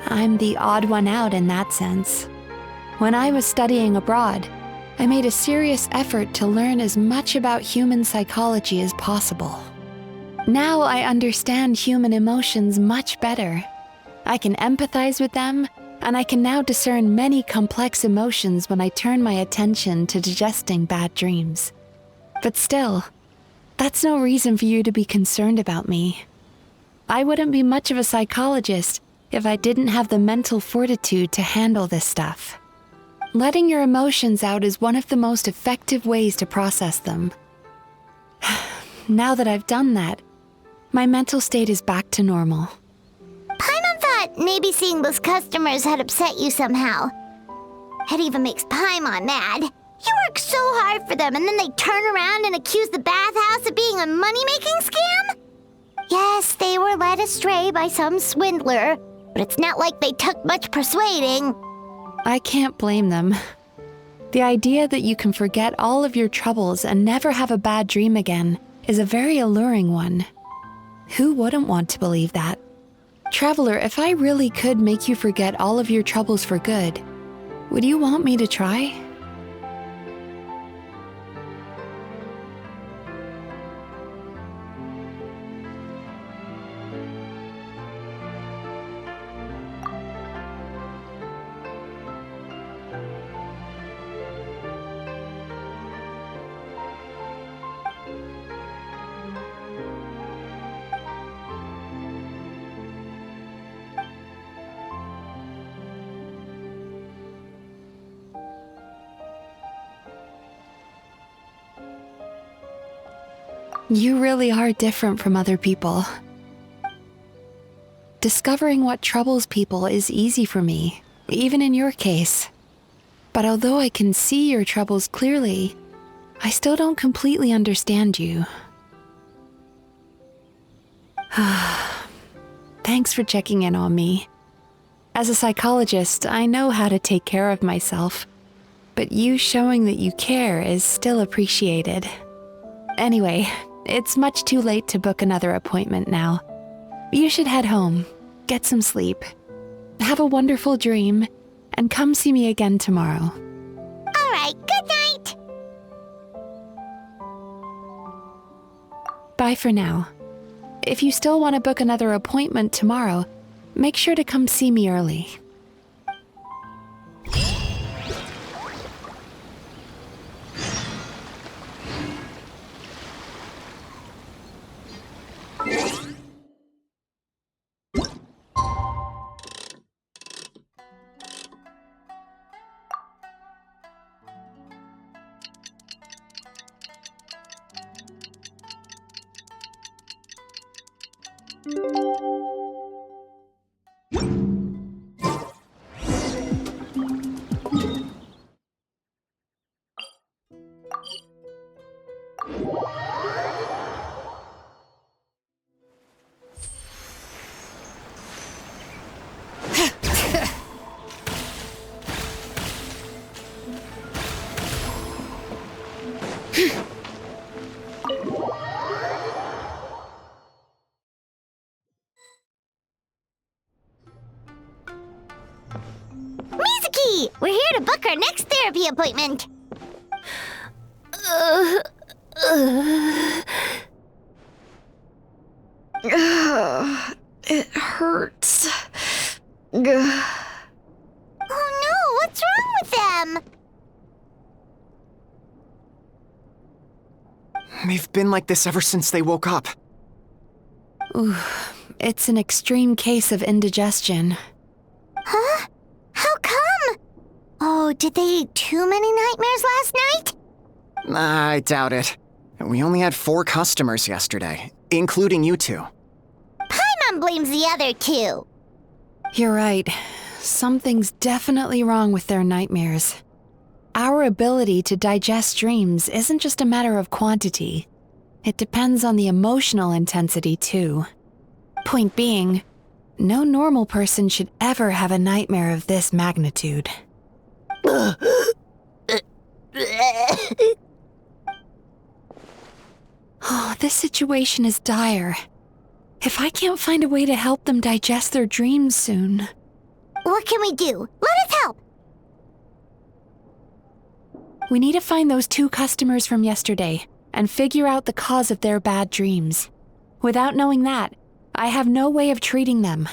I'm the odd one out in that sense. When I was studying abroad, I made a serious effort to learn as much about human psychology as possible. Now I understand human emotions much better. I can empathize with them, and I can now discern many complex emotions when I turn my attention to digesting bad dreams. But still, that's no reason for you to be concerned about me. I wouldn't be much of a psychologist if I didn't have the mental fortitude to handle this stuff. Letting your emotions out is one of the most effective ways to process them. Now that I've done that, my mental state is back to normal. Paimon thought maybe seeing those customers had upset you somehow. It even makes Paimon mad. You work so hard for them and then they turn around and accuse the bathhouse of being a money-making scam? Yes, they were led astray by some swindler, but it's not like they took much persuading. I can't blame them. The idea that you can forget all of your troubles and never have a bad dream again is a very alluring one. Who wouldn't want to believe that? Traveler, if I really could make you forget all of your troubles for good, would you want me to try? You really are different from other people. Discovering what troubles people is easy for me, even in your case. But although I can see your troubles clearly, I still don't completely understand you. Thanks for checking in on me. As a psychologist, I know how to take care of myself, but you showing that you care is still appreciated. Anyway, it's much too late to book another appointment now. You should head home, get some sleep, have a wonderful dream, and come see me again tomorrow. All right, good night. Bye for now. If you still want to book another appointment tomorrow, make sure to come see me early. book our next therapy appointment. It hurts. Oh no, what's wrong with them? They've been like this ever since they woke up. Ooh, it's an extreme case of indigestion. Huh? How come? Oh, did they eat too many nightmares last night? I doubt it. We only had 4 customers yesterday, including you two. Paimon blames the other 2. You're right. Something's definitely wrong with their nightmares. Our ability to digest dreams isn't just a matter of quantity. It depends on the emotional intensity, too. Point being, no normal person should ever have a nightmare of this magnitude. Oh, this situation is dire. If I can't find a way to help them digest their dreams soon... What can we do? Let us help! We need to find those 2 customers from yesterday and figure out the cause of their bad dreams. Without knowing that, I have no way of treating them.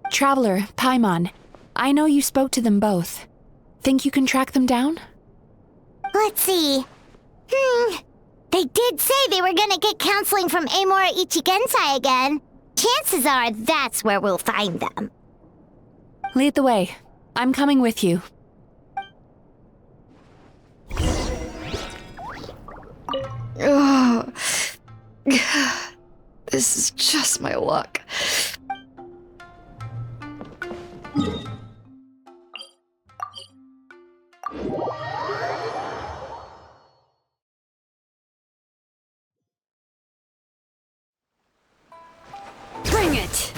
Traveler, Paimon, I know you spoke to them both. Think you can track them down? Let's see. They did say they were gonna get counseling from Amora Ichigensai again. Chances are that's where we'll find them. Lead the way. I'm coming with you. Ugh. This is just my luck. Bring it!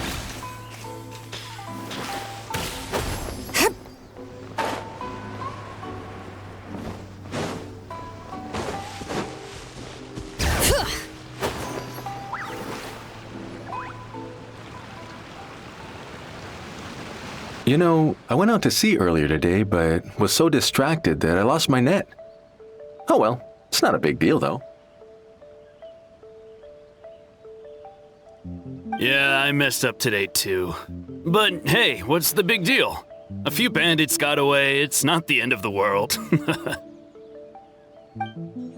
You know, I went out to sea earlier today, but was so distracted that I lost my net. Oh well, it's not a big deal though. Yeah, I messed up today too. But hey, what's the big deal? A few bandits got away, it's not the end of the world.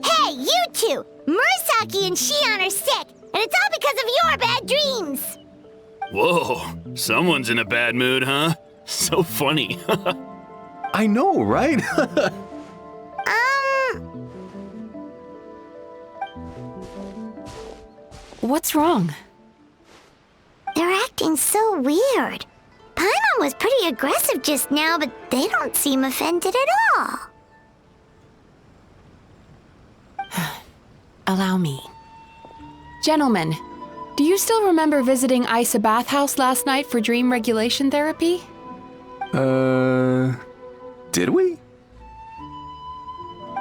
Hey, you two! Murasaki and Shion are sick, and it's all because of your bad dreams! Whoa, someone's in a bad mood, huh? So funny. I know, right? What's wrong? They're acting so weird. Paimon was pretty aggressive just now, but they don't seem offended at all. Allow me. Gentlemen, do you still remember visiting Isa Bathhouse last night for dream regulation therapy? Did we?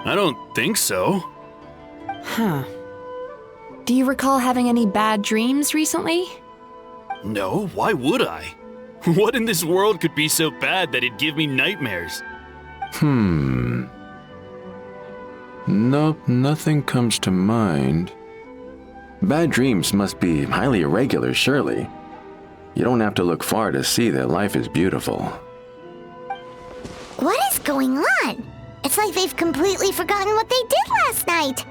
I don't think so. Huh. Do you recall having any bad dreams recently? No, why would I? What in this world could be so bad that it'd give me nightmares? Nope, nothing comes to mind. Bad dreams must be highly irregular, surely. You don't have to look far to see that life is beautiful. What is going on? It's like they've completely forgotten what they did last night.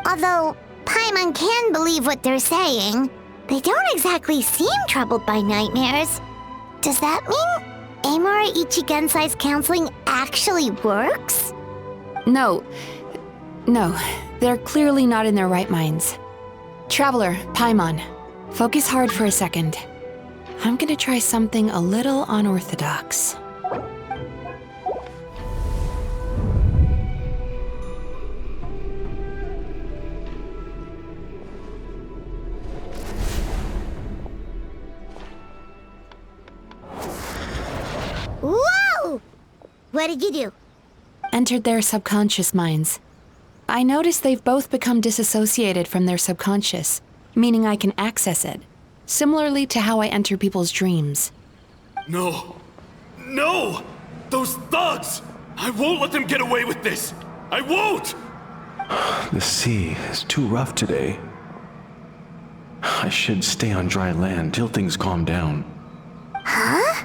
Although Paimon can believe what they're saying, they don't exactly seem troubled by nightmares. Does that mean Amora Ichigensai's counseling actually works? No, they're clearly not in their right minds. Traveler, Paimon, focus hard for a second. I'm gonna try something a little unorthodox. Whoa! What did you do? Entered their subconscious minds. I noticed they've both become disassociated from their subconscious, meaning I can access it, similarly to how I enter people's dreams. No! Those thugs! I won't let them get away with this! I won't! The sea is too rough today. I should stay on dry land till things calm down. Huh?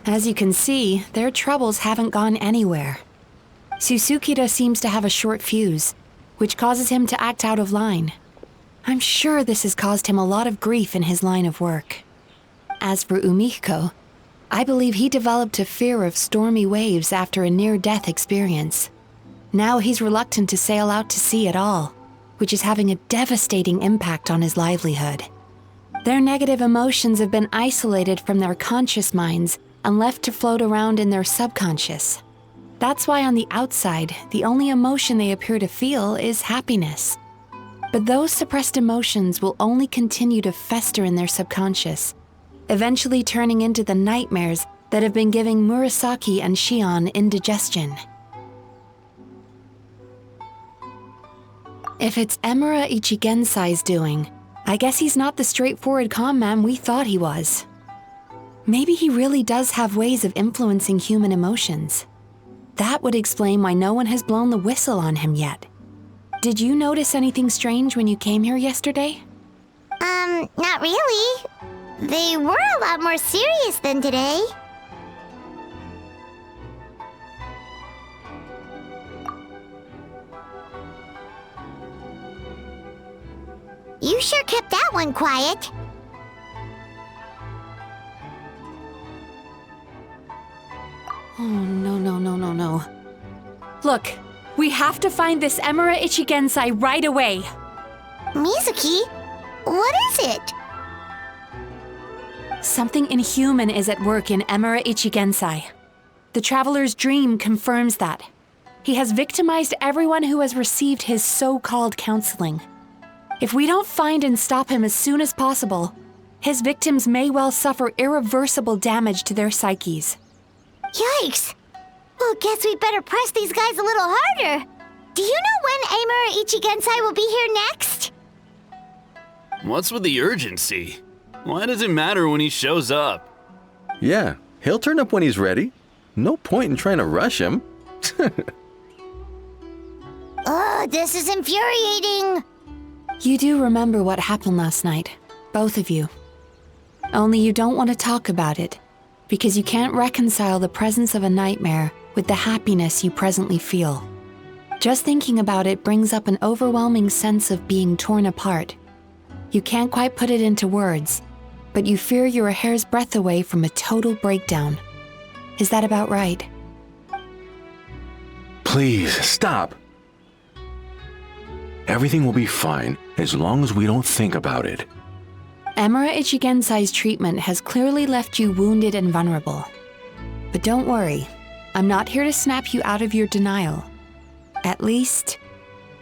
As you can see, their troubles haven't gone anywhere. Susukida seems to have a short fuse, which causes him to act out of line. I'm sure this has caused him a lot of grief in his line of work. As for Umiko, I believe he developed a fear of stormy waves after a near-death experience. Now he's reluctant to sail out to sea at all, which is having a devastating impact on his livelihood. Their negative emotions have been isolated from their conscious minds and left to float around in their subconscious. That's why on the outside, the only emotion they appear to feel is happiness. But those suppressed emotions will only continue to fester in their subconscious, eventually turning into the nightmares that have been giving Murasaki and Shion indigestion. If it's Emura Ichigensai's doing, I guess he's not the straightforward calm man we thought he was. Maybe he really does have ways of influencing human emotions. That would explain why no one has blown the whistle on him yet. Did you notice anything strange when you came here yesterday? Not really. They were a lot more serious than today. You sure kept that one quiet. Oh, no. Look, we have to find this Emura Ichigensai right away. Mizuki, what is it? Something inhuman is at work in Emura Ichigensai. The Traveler's dream confirms that. He has victimized everyone who has received his so-called counseling. If we don't find and stop him as soon as possible, his victims may well suffer irreversible damage to their psyches. Yikes! Well, guess we better press these guys a little harder. Do you know when Emura Ichigensai will be here next? What's with the urgency? Why does it matter when he shows up? Yeah, he'll turn up when he's ready. No point in trying to rush him. Ugh, this is infuriating. You do remember what happened last night, both of you. Only you don't want to talk about it, because you can't reconcile the presence of a nightmare with the happiness you presently feel. Just thinking about it brings up an overwhelming sense of being torn apart. You can't quite put it into words, but you fear you're a hair's breadth away from a total breakdown. Is that about right? Please, stop. Everything will be fine as long as we don't think about it. Emura Ichigensai's treatment has clearly left you wounded and vulnerable. But don't worry, I'm not here to snap you out of your denial. At least,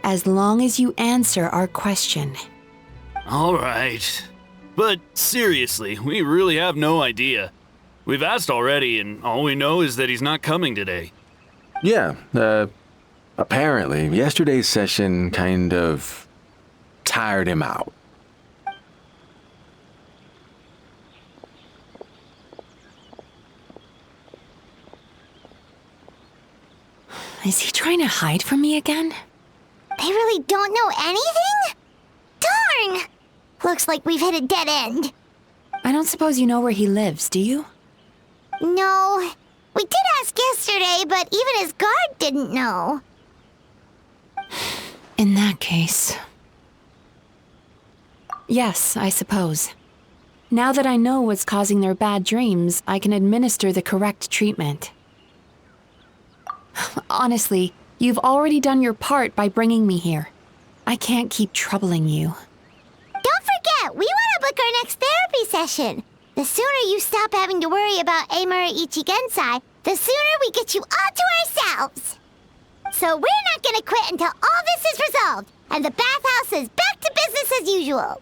as long as you answer our question. All right. But seriously, we really have no idea. We've asked already, and all we know is that he's not coming today. Yeah, apparently, yesterday's session kind of tired him out. Is he trying to hide from me again? They really don't know anything? Darn! Looks like we've hit a dead end. I don't suppose you know where he lives, do you? No. We did ask yesterday, but even his guard didn't know. In that case... Yes, I suppose. Now that I know what's causing their bad dreams, I can administer the correct treatment. Honestly, you've already done your part by bringing me here. I can't keep troubling you. Don't forget, we want to book our next therapy session. The sooner you stop having to worry about Emura Ichigensai, the sooner we get you all to ourselves. So we're not going to quit until all this is resolved, and the bathhouse is back to business as usual.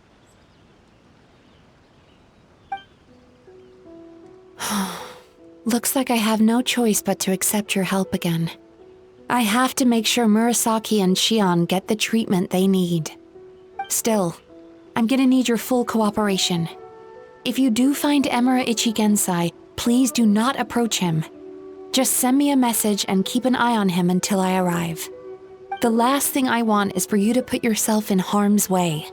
Looks like I have no choice but to accept your help again. I have to make sure Murasaki and Shion get the treatment they need. Still, I'm gonna need your full cooperation. If you do find Emura Ichigensai, Please do not approach him. Just send me a message and keep an eye on him until I arrive. The last thing I want is for you to put yourself in harm's way.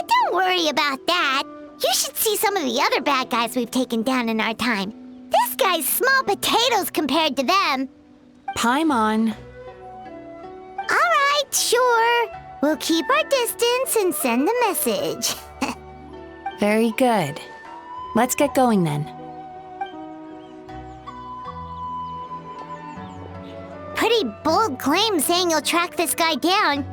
Don't worry about that. You should see some of the other bad guys we've taken down in our time. This guy's small potatoes compared to them. Paimon. All right, sure. We'll keep our distance and send the message. Very good. Let's get going then. Pretty bold claim saying you'll track this guy down.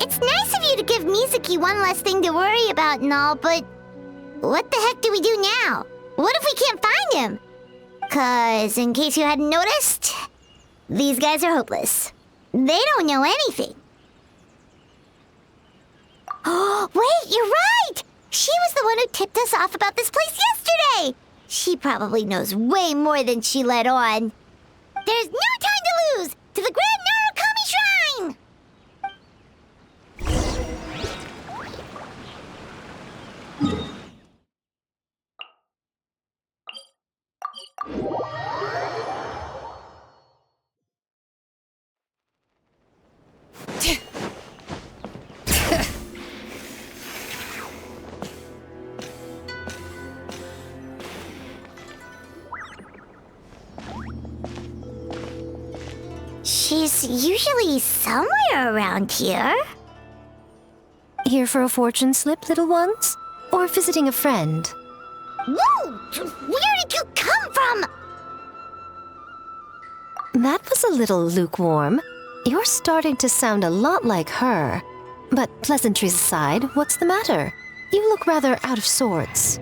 It's nice of you to give Mizuki one less thing to worry about and all, but what the heck do we do now? What if we can't find him? 'Cause, in case you hadn't noticed, these guys are hopeless. They don't know anything. Oh, wait, you're right! She was the one who tipped us off about this place yesterday! She probably knows way more than she let on. There's no time to lose! To the Grand Narukami Shrine! She's usually somewhere around here. Here for a fortune slip, little ones? Or visiting a friend? Whoa! Where did you come from? That was a little lukewarm. You're starting to sound a lot like her. But pleasantries aside, what's the matter? You look rather out of sorts.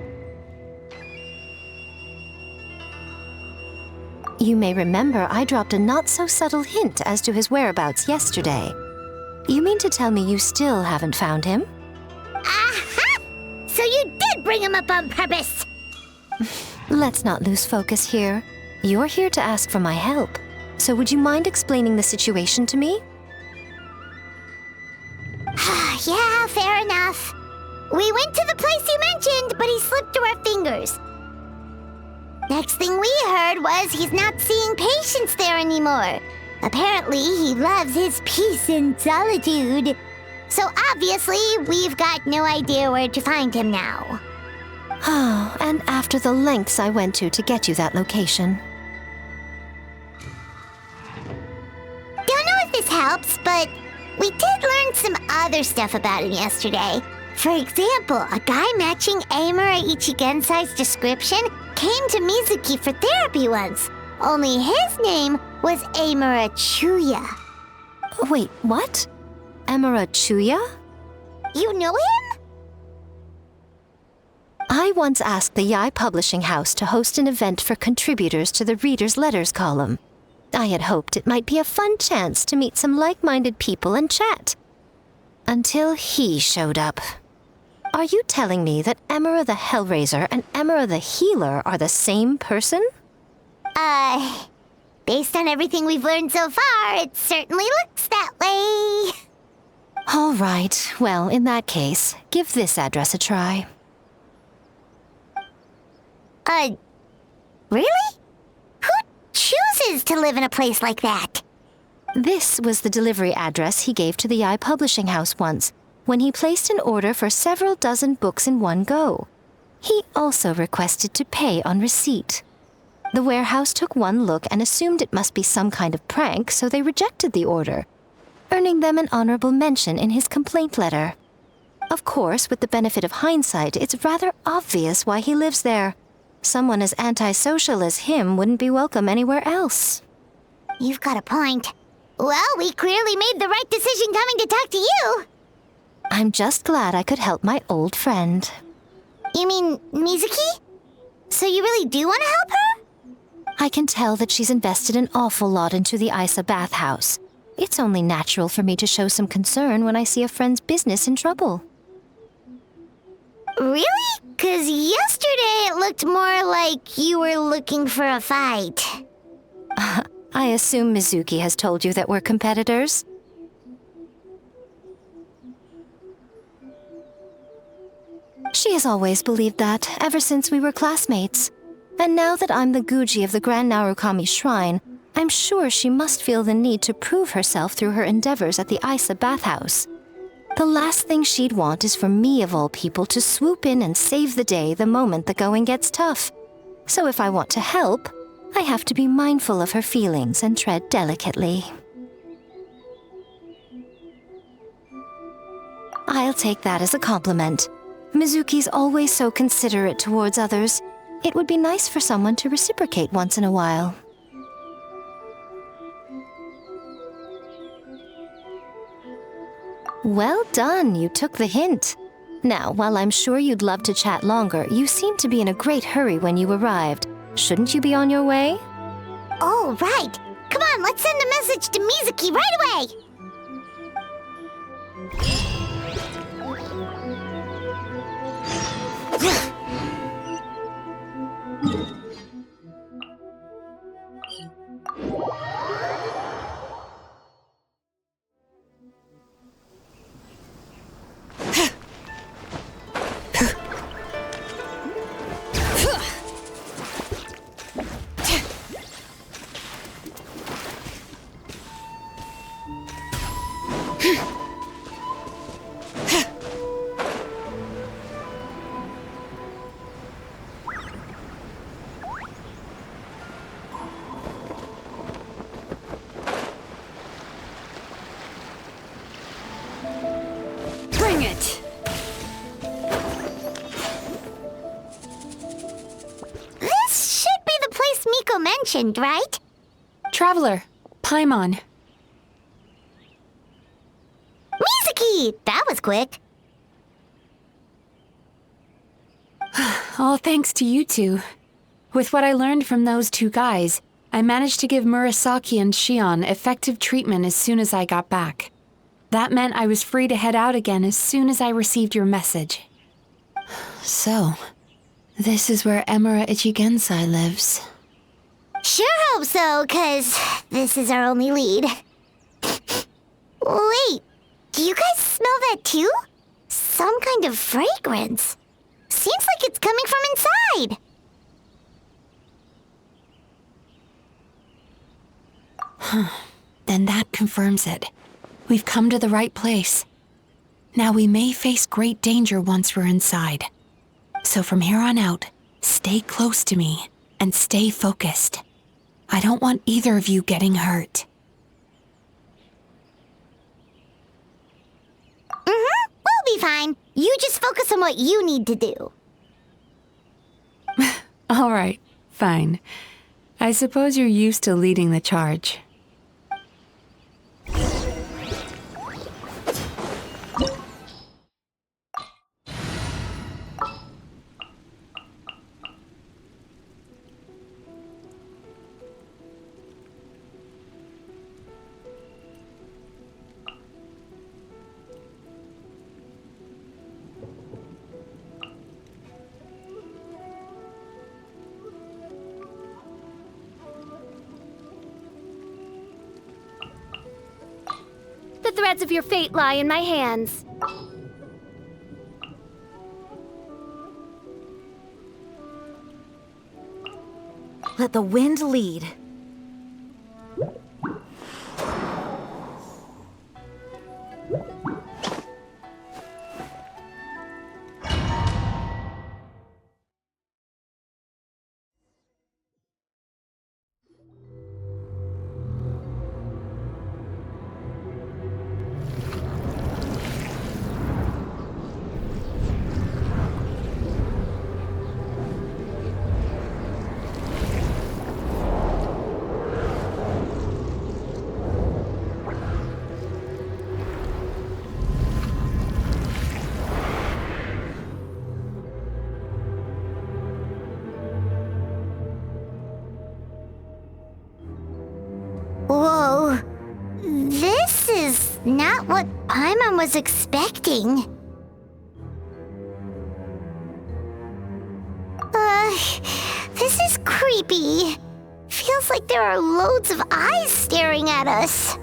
You may remember I dropped a not-so-subtle hint as to his whereabouts yesterday. You mean to tell me you still haven't found him? Aha! So you did bring him up on purpose! Let's not lose focus here. You're here to ask for my help. So would you mind explaining the situation to me? Yeah, fair enough. We went to the place you mentioned, but he slipped through our fingers. Next thing we heard was he's not seeing patients there anymore. Apparently, he loves his peace and solitude. So obviously, we've got no idea where to find him now. Oh, and after the lengths I went to get you that location. Don't know if this helps, but we did learn some other stuff about him yesterday. For example, a guy matching Amura Ichigensai's description came to Mizuki for therapy once. Only his name was Amura Chuya. Wait, what? Amura Chuya? You know him? I once asked the Yai Publishing House to host an event for contributors to the Reader's Letters column. I had hoped it might be a fun chance to meet some like-minded people and chat. Until he showed up. Are you telling me that Amura the Hellraiser and Amura the Healer are the same person? Based on everything we've learned so far, it certainly looks that way. All right, well, in that case, give this address a try. Really? Who chooses to live in a place like that? This was the delivery address he gave to the Yai Publishing House once, when he placed an order for several dozen books in one go. He also requested to pay on receipt. The warehouse took one look and assumed it must be some kind of prank, so they rejected the order, earning them an honorable mention in his complaint letter. Of course, with the benefit of hindsight, it's rather obvious why he lives there. Someone as antisocial as him wouldn't be welcome anywhere else. You've got a point. Well, we clearly made the right decision coming to talk to you. I'm just glad I could help my old friend. You mean Mizuki? So you really do want to help her? I can tell that she's invested an awful lot into the Isa bathhouse. It's only natural for me to show some concern when I see a friend's business in trouble. Really? 'Cause yesterday it looked more like you were looking for a fight. I assume Mizuki has told you that we're competitors? She has always believed that, ever since we were classmates. And now that I'm the Guji of the Grand Narukami Shrine, I'm sure she must feel the need to prove herself through her endeavors at the Isa bathhouse. The last thing she'd want is for me, of all people, to swoop in and save the day the moment the going gets tough. So if I want to help, I have to be mindful of her feelings and tread delicately. I'll take that as a compliment. Mizuki's always so considerate towards others. It would be nice for someone to reciprocate once in a while. Well done, you took the hint. Now, while I'm sure you'd love to chat longer, you seemed to be in a great hurry when you arrived. Shouldn't you be on your way? Oh, right. Come on, let's send a message to Mizuki right away. Bring it! This should be the place Miko mentioned, right? Traveler, Paimon. Mizuki! That was quick. All thanks to you two. With what I learned from those two guys, I managed to give Murasaki and Shion effective treatment as soon as I got back. That meant I was free to head out again as soon as I received your message. So, this is where Emura Ichigensai lives. Sure hope so, 'cause this is our only lead. Wait, do you guys smell that too? Some kind of fragrance. Seems like it's coming from inside. Then that confirms it. We've come to the right place. Now we may face great danger once we're inside. So from here on out, stay close to me and stay focused. I don't want either of you getting hurt. We'll be fine. You just focus on what you need to do. All right, fine. I suppose you're used to leading the charge. The threads of your fate lie in my hands. Let the wind lead. Whoa. This is not what Paimon was expecting. This is creepy. Feels like there are loads of eyes staring at us.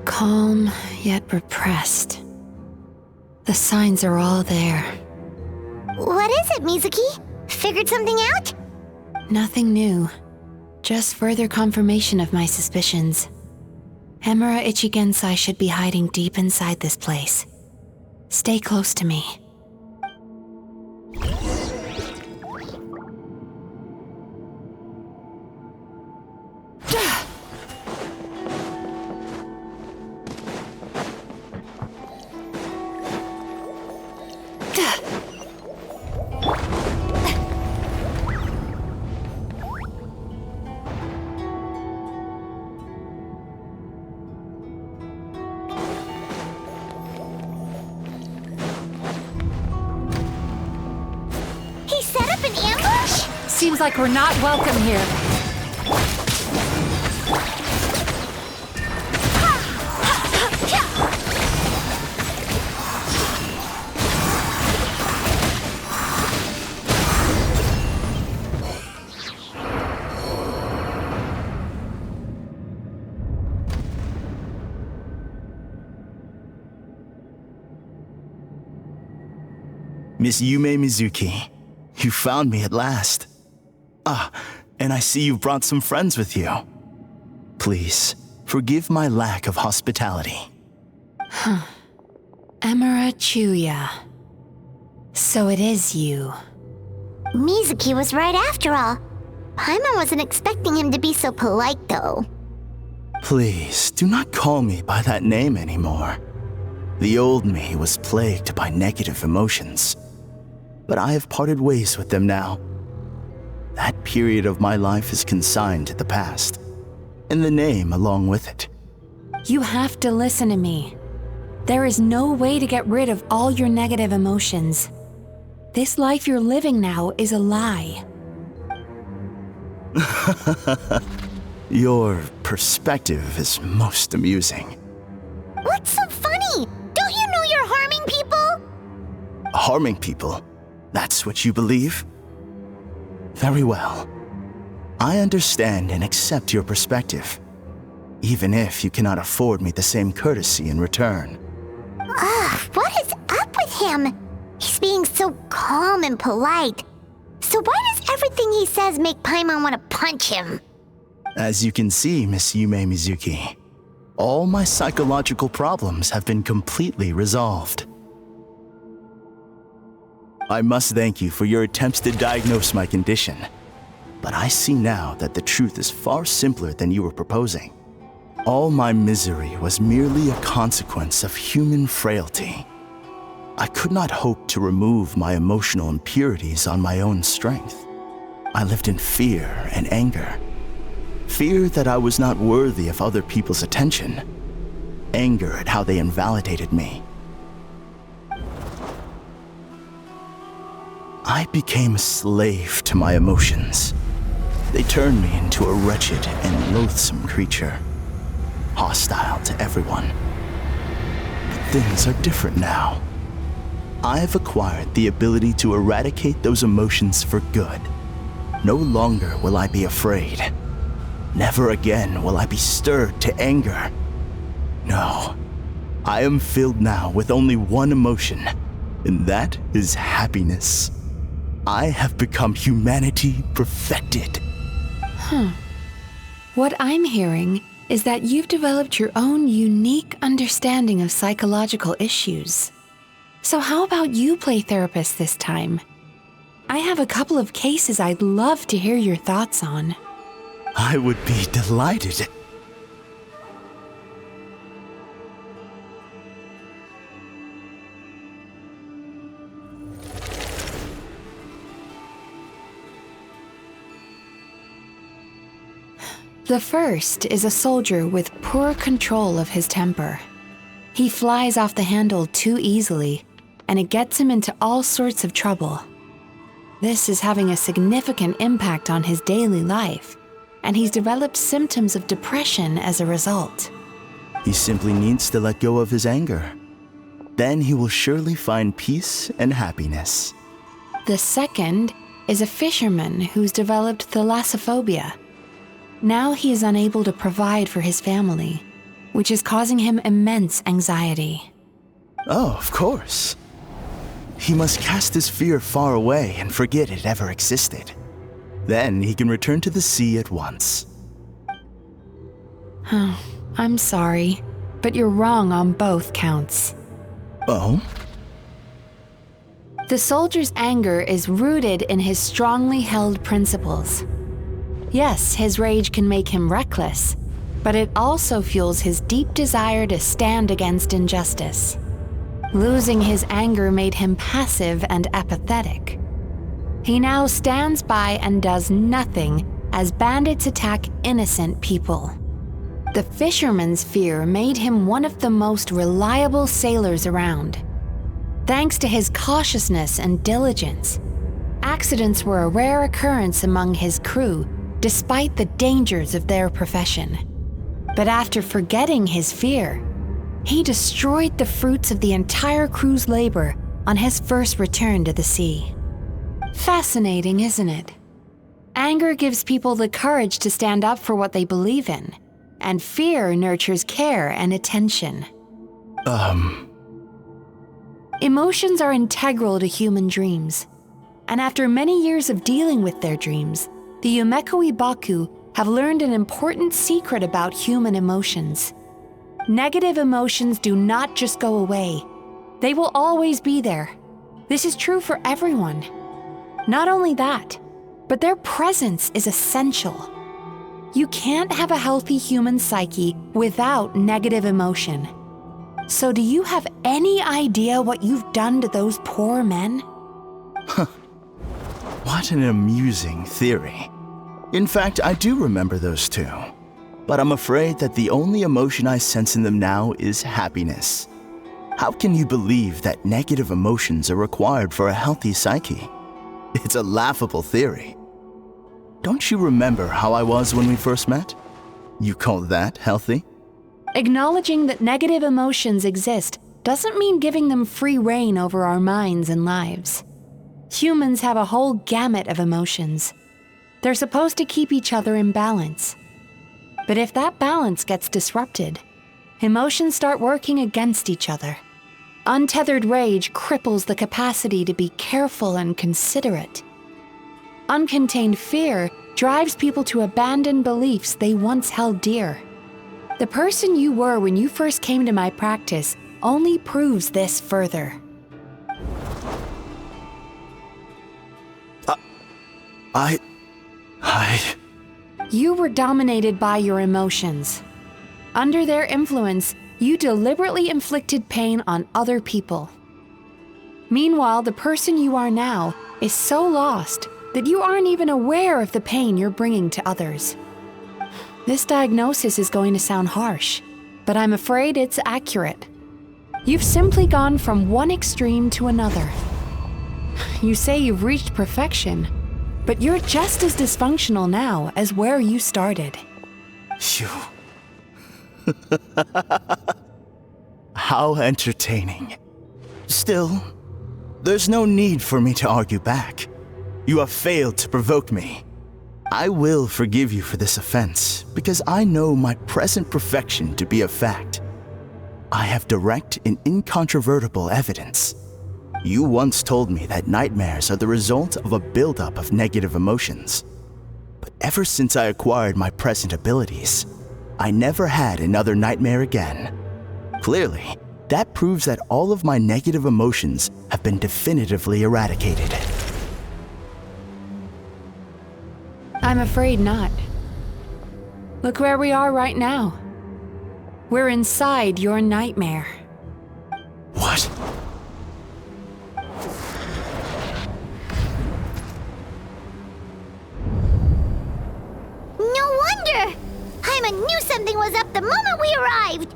Calm, yet repressed. The signs are all there. What is it, Mizuki? figured something out? Nothing new. Just further confirmation of my suspicions. Emura Ichigensai should be hiding deep inside this place. Stay close to me. He set up an ambush? Seems like we're not welcome here. Miss Yume Mizuki, you found me at last. And I see you've brought some friends with you. Please, forgive my lack of hospitality. Emura Chuya. So it is you. Mizuki was right after all. Paimon wasn't expecting him to be so polite, though. Please, do not call me by that name anymore. The old me was plagued by negative emotions, but I have parted ways with them now. That period of my life is consigned to the past, and the name along with it. You have to listen to me. There is no way to get rid of all your negative emotions. This life you're living now is a lie. Your perspective is most amusing. What's so funny? Don't you know you're harming people? Harming people? That's what you believe? Very well. I understand and accept your perspective, even if you cannot afford me the same courtesy in return. What is up with him? He's being so calm and polite. So why does everything he says make Paimon want to punch him? As you can see, Miss Yume Mizuki, all my psychological problems have been completely resolved. I must thank you for your attempts to diagnose my condition, but I see now that the truth is far simpler than you were proposing. All my misery was merely a consequence of human frailty. I could not hope to remove my emotional impurities on my own strength. I lived in fear and anger. Fear that I was not worthy of other people's attention. Anger at how they invalidated me. I became a slave to my emotions. They turned me into a wretched and loathsome creature, hostile to everyone. But things are different now. I have acquired the ability to eradicate those emotions for good. No longer will I be afraid. Never again will I be stirred to anger. No, I am filled now with only one emotion, and that is happiness. I have become humanity perfected. What I'm hearing is that you've developed your own unique understanding of psychological issues. So how about you play therapist this time? I have a couple of cases I'd love to hear your thoughts on. I would be delighted. The first is a soldier with poor control of his temper. He flies off the handle too easily, and it gets him into all sorts of trouble. This is having a significant impact on his daily life, and he's developed symptoms of depression as a result. He simply needs to let go of his anger. Then he will surely find peace and happiness. The second is a fisherman who's developed thalassophobia. Now he is unable to provide for his family, which is causing him immense anxiety. Oh, of course. He must cast his fear far away and forget it ever existed. Then he can return to the sea at once. I'm sorry, but you're wrong on both counts. Oh? The soldier's anger is rooted in his strongly held principles. Yes, his rage can make him reckless, but it also fuels his deep desire to stand against injustice. Losing his anger made him passive and apathetic. He now stands by and does nothing as bandits attack innocent people. The fisherman's fear made him one of the most reliable sailors around. Thanks to his cautiousness and diligence, accidents were a rare occurrence among his crew, despite the dangers of their profession. But after forgetting his fear, he destroyed the fruits of the entire crew's labor on his first return to the sea. Fascinating, isn't it? Anger gives people the courage to stand up for what they believe in, and fear nurtures care and attention. Emotions are integral to human dreams, and after many years of dealing with their dreams, the Yumeko Ibaku have learned an important secret about human emotions. Negative emotions do not just go away. They will always be there. This is true for everyone. Not only that, but their presence is essential. You can't have a healthy human psyche without negative emotion. So do you have any idea what you've done to those poor men? What an amusing theory. In fact, I do remember those two. But I'm afraid that the only emotion I sense in them now is happiness. How can you believe that negative emotions are required for a healthy psyche? It's a laughable theory. Don't you remember how I was when we first met? You call that healthy? Acknowledging that negative emotions exist doesn't mean giving them free rein over our minds and lives. Humans have a whole gamut of emotions. They're supposed to keep each other in balance. But if that balance gets disrupted, emotions start working against each other. Untethered rage cripples the capacity to be careful and considerate. Uncontained fear drives people to abandon beliefs they once held dear. The person you were when you first came to my practice only proves this further. You were dominated by your emotions. Under their influence, you deliberately inflicted pain on other people. Meanwhile, the person you are now is so lost that you aren't even aware of the pain you're bringing to others. This diagnosis is going to sound harsh, but I'm afraid it's accurate. You've simply gone from one extreme to another. You say you've reached perfection, but you're just as dysfunctional now as where you started. Phew. How entertaining. Still, there's no need for me to argue back. You have failed to provoke me. I will forgive you for this offense because I know my present perfection to be a fact. I have direct and incontrovertible evidence. You once told me that nightmares are the result of a buildup of negative emotions. But ever since I acquired my present abilities, I never had another nightmare again. Clearly, that proves that all of my negative emotions have been definitively eradicated. I'm afraid not. Look where we are right now. We're inside your nightmare. What? No wonder! Hyman knew something was up the moment we arrived!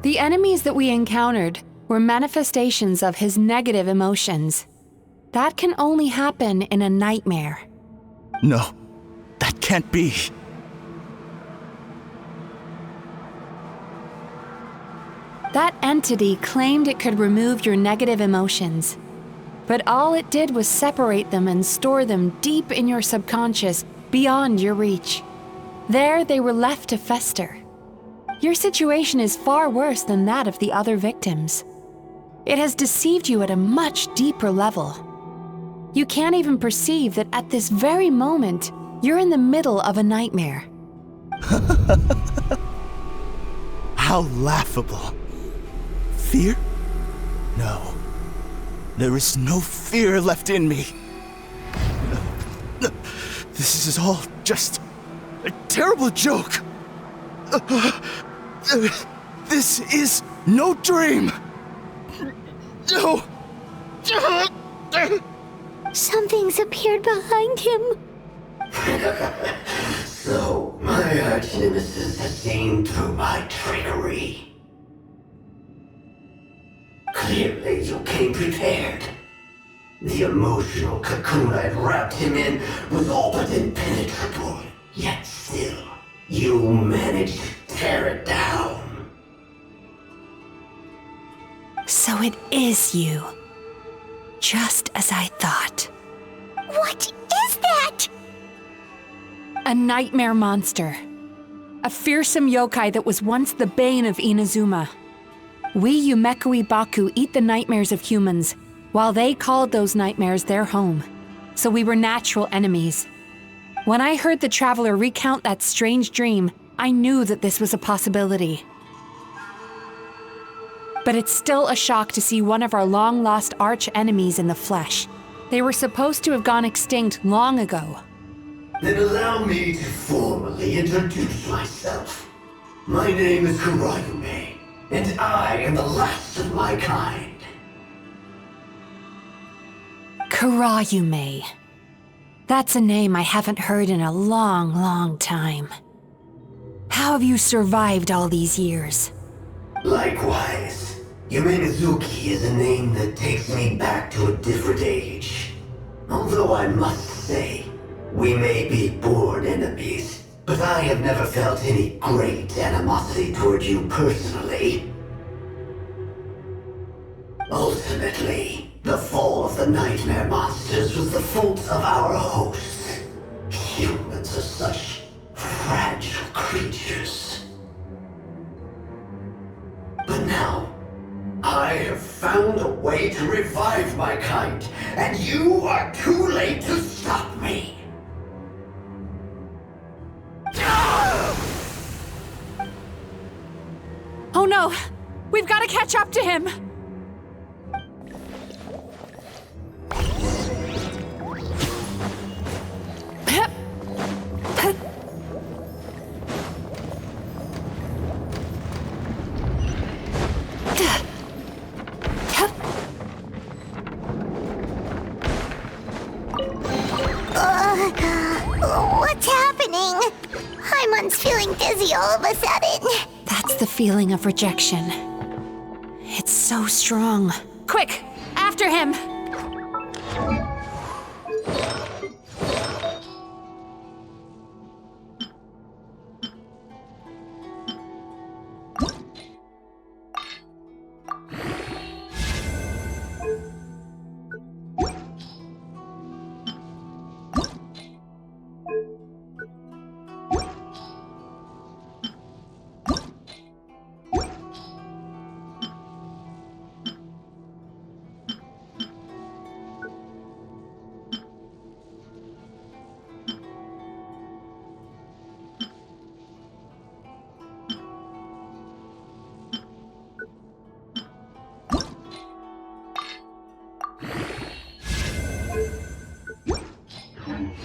The enemies that we encountered were manifestations of his negative emotions. That can only happen in a nightmare. No, that can't be. That entity claimed it could remove your negative emotions, but all it did was separate them and store them deep in your subconscious, beyond your reach. There they were left to fester. Your situation is far worse than that of the other victims. It has deceived you at a much deeper level. You can't even perceive that at this very moment, you're in the middle of a nightmare. How laughable. Fear? No. There is no fear left in me. This is all just a terrible joke. This is no dream. No. Something's appeared behind him. So, my arch-nemesis has seen through my trickery. Clearly, you came prepared. The emotional cocoon I'd wrapped him in was all but impenetrable. Yet still, you managed to tear it down. So it is you. Just as I thought. What is that? A nightmare monster. A fearsome yokai that was once the bane of Inazuma. We Yumekui Baku eat the nightmares of humans, while they called those nightmares their home. So we were natural enemies. When I heard the traveler recount that strange dream, I knew that this was a possibility. But it's still a shock to see one of our long-lost arch-enemies in the flesh. They were supposed to have gone extinct long ago. Then allow me to formally introduce myself. My name is Kurayume, and I am the last of my kind. Kurayume. That's a name I haven't heard in a long, long time. How have you survived all these years? Likewise. Yume Mizuki is a name that takes me back to a different age. Although I must say, we may be born enemies, but I have never felt any great animosity toward you personally. Ultimately, the fall of the nightmare monsters was the fault of our hosts. Humans are such fragile creatures. But now, I have found a way to revive my kind, and you are too late to stop me. Oh no! We've got to catch up to him! What's happening? Haimon's feeling dizzy all of a sudden. That's the feeling of rejection. It's so strong. Quick! After him!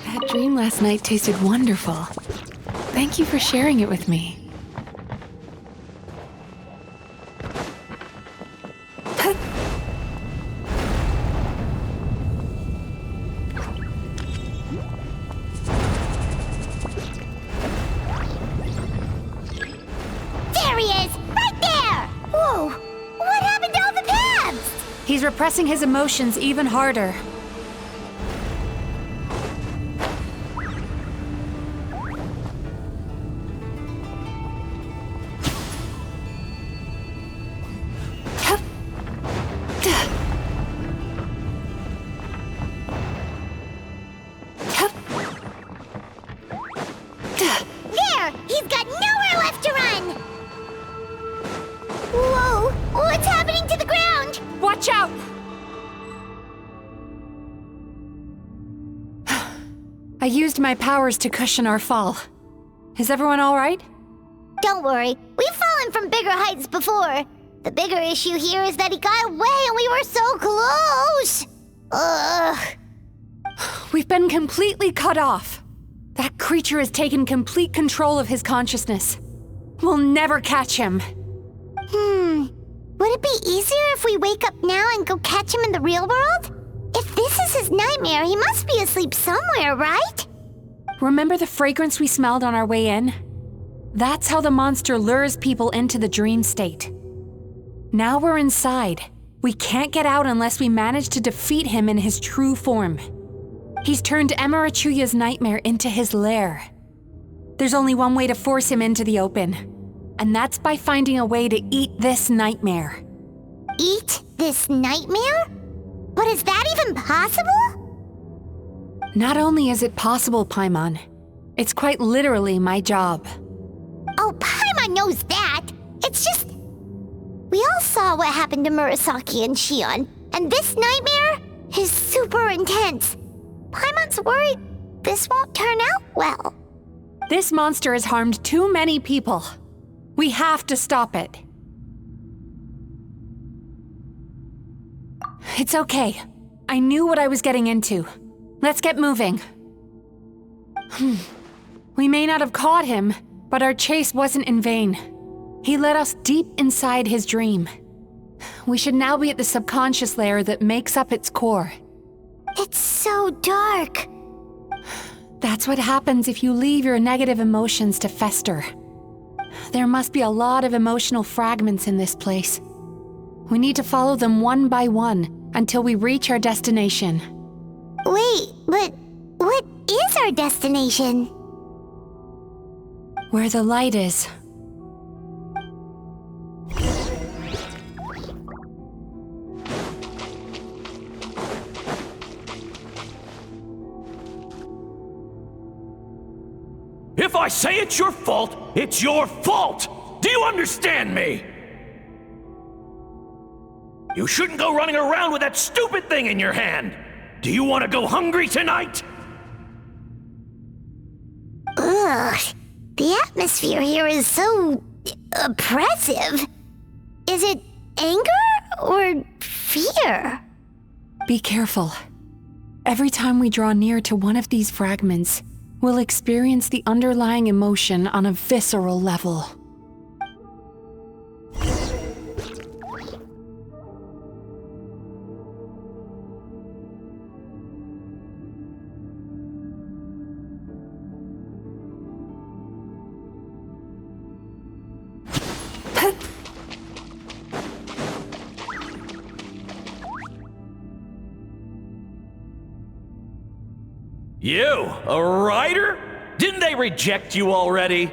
That dream last night tasted wonderful. Thank you for sharing it with me. There he is! Right there! Whoa! What happened to all the paths? He's repressing his emotions even harder. There! He's got nowhere left to run! Watch out! I used my powers to cushion our fall. Is everyone all right? Don't worry, we've fallen from bigger heights before. The bigger issue here is that he got away and we were so close! Ugh. We've been completely cut off. That creature has taken complete control of his consciousness. We'll never catch him. Would it be easier if we wake up now and go catch him in the real world? If this is his nightmare, he must be asleep somewhere, right? Remember the fragrance we smelled on our way in? That's how the monster lures people into the dream state. Now we're inside. We can't get out unless we manage to defeat him in his true form. He's turned Melancholia's nightmare into his lair. There's only one way to force him into the open, and that's by finding a way to eat this nightmare. Eat this nightmare? But is that even possible? Not only is it possible, Paimon, it's quite literally my job. Oh, Paimon knows that. It's just... We all saw what happened to Murasaki and Shion, and this nightmare is super intense. Paimon's worried this won't turn out well. This monster has harmed too many people. We have to stop it. It's okay. I knew what I was getting into. Let's get moving. We may not have caught him, but our chase wasn't in vain. He led us deep inside his dream. We should now be at the subconscious layer that makes up its core. It's so dark. That's what happens if you leave your negative emotions to fester. There must be a lot of emotional fragments in this place. We need to follow them one by one until we reach our destination. Wait, but what is our destination? Where the light is. If I say it's your fault, it's your fault! Do you understand me? You shouldn't go running around with that stupid thing in your hand! Do you want to go hungry tonight? Ugh, the atmosphere here is so... oppressive. Is it anger or fear? Be careful. Every time we draw near to one of these fragments, we'll experience the underlying emotion on a visceral level. You, a writer? Didn't they reject you already?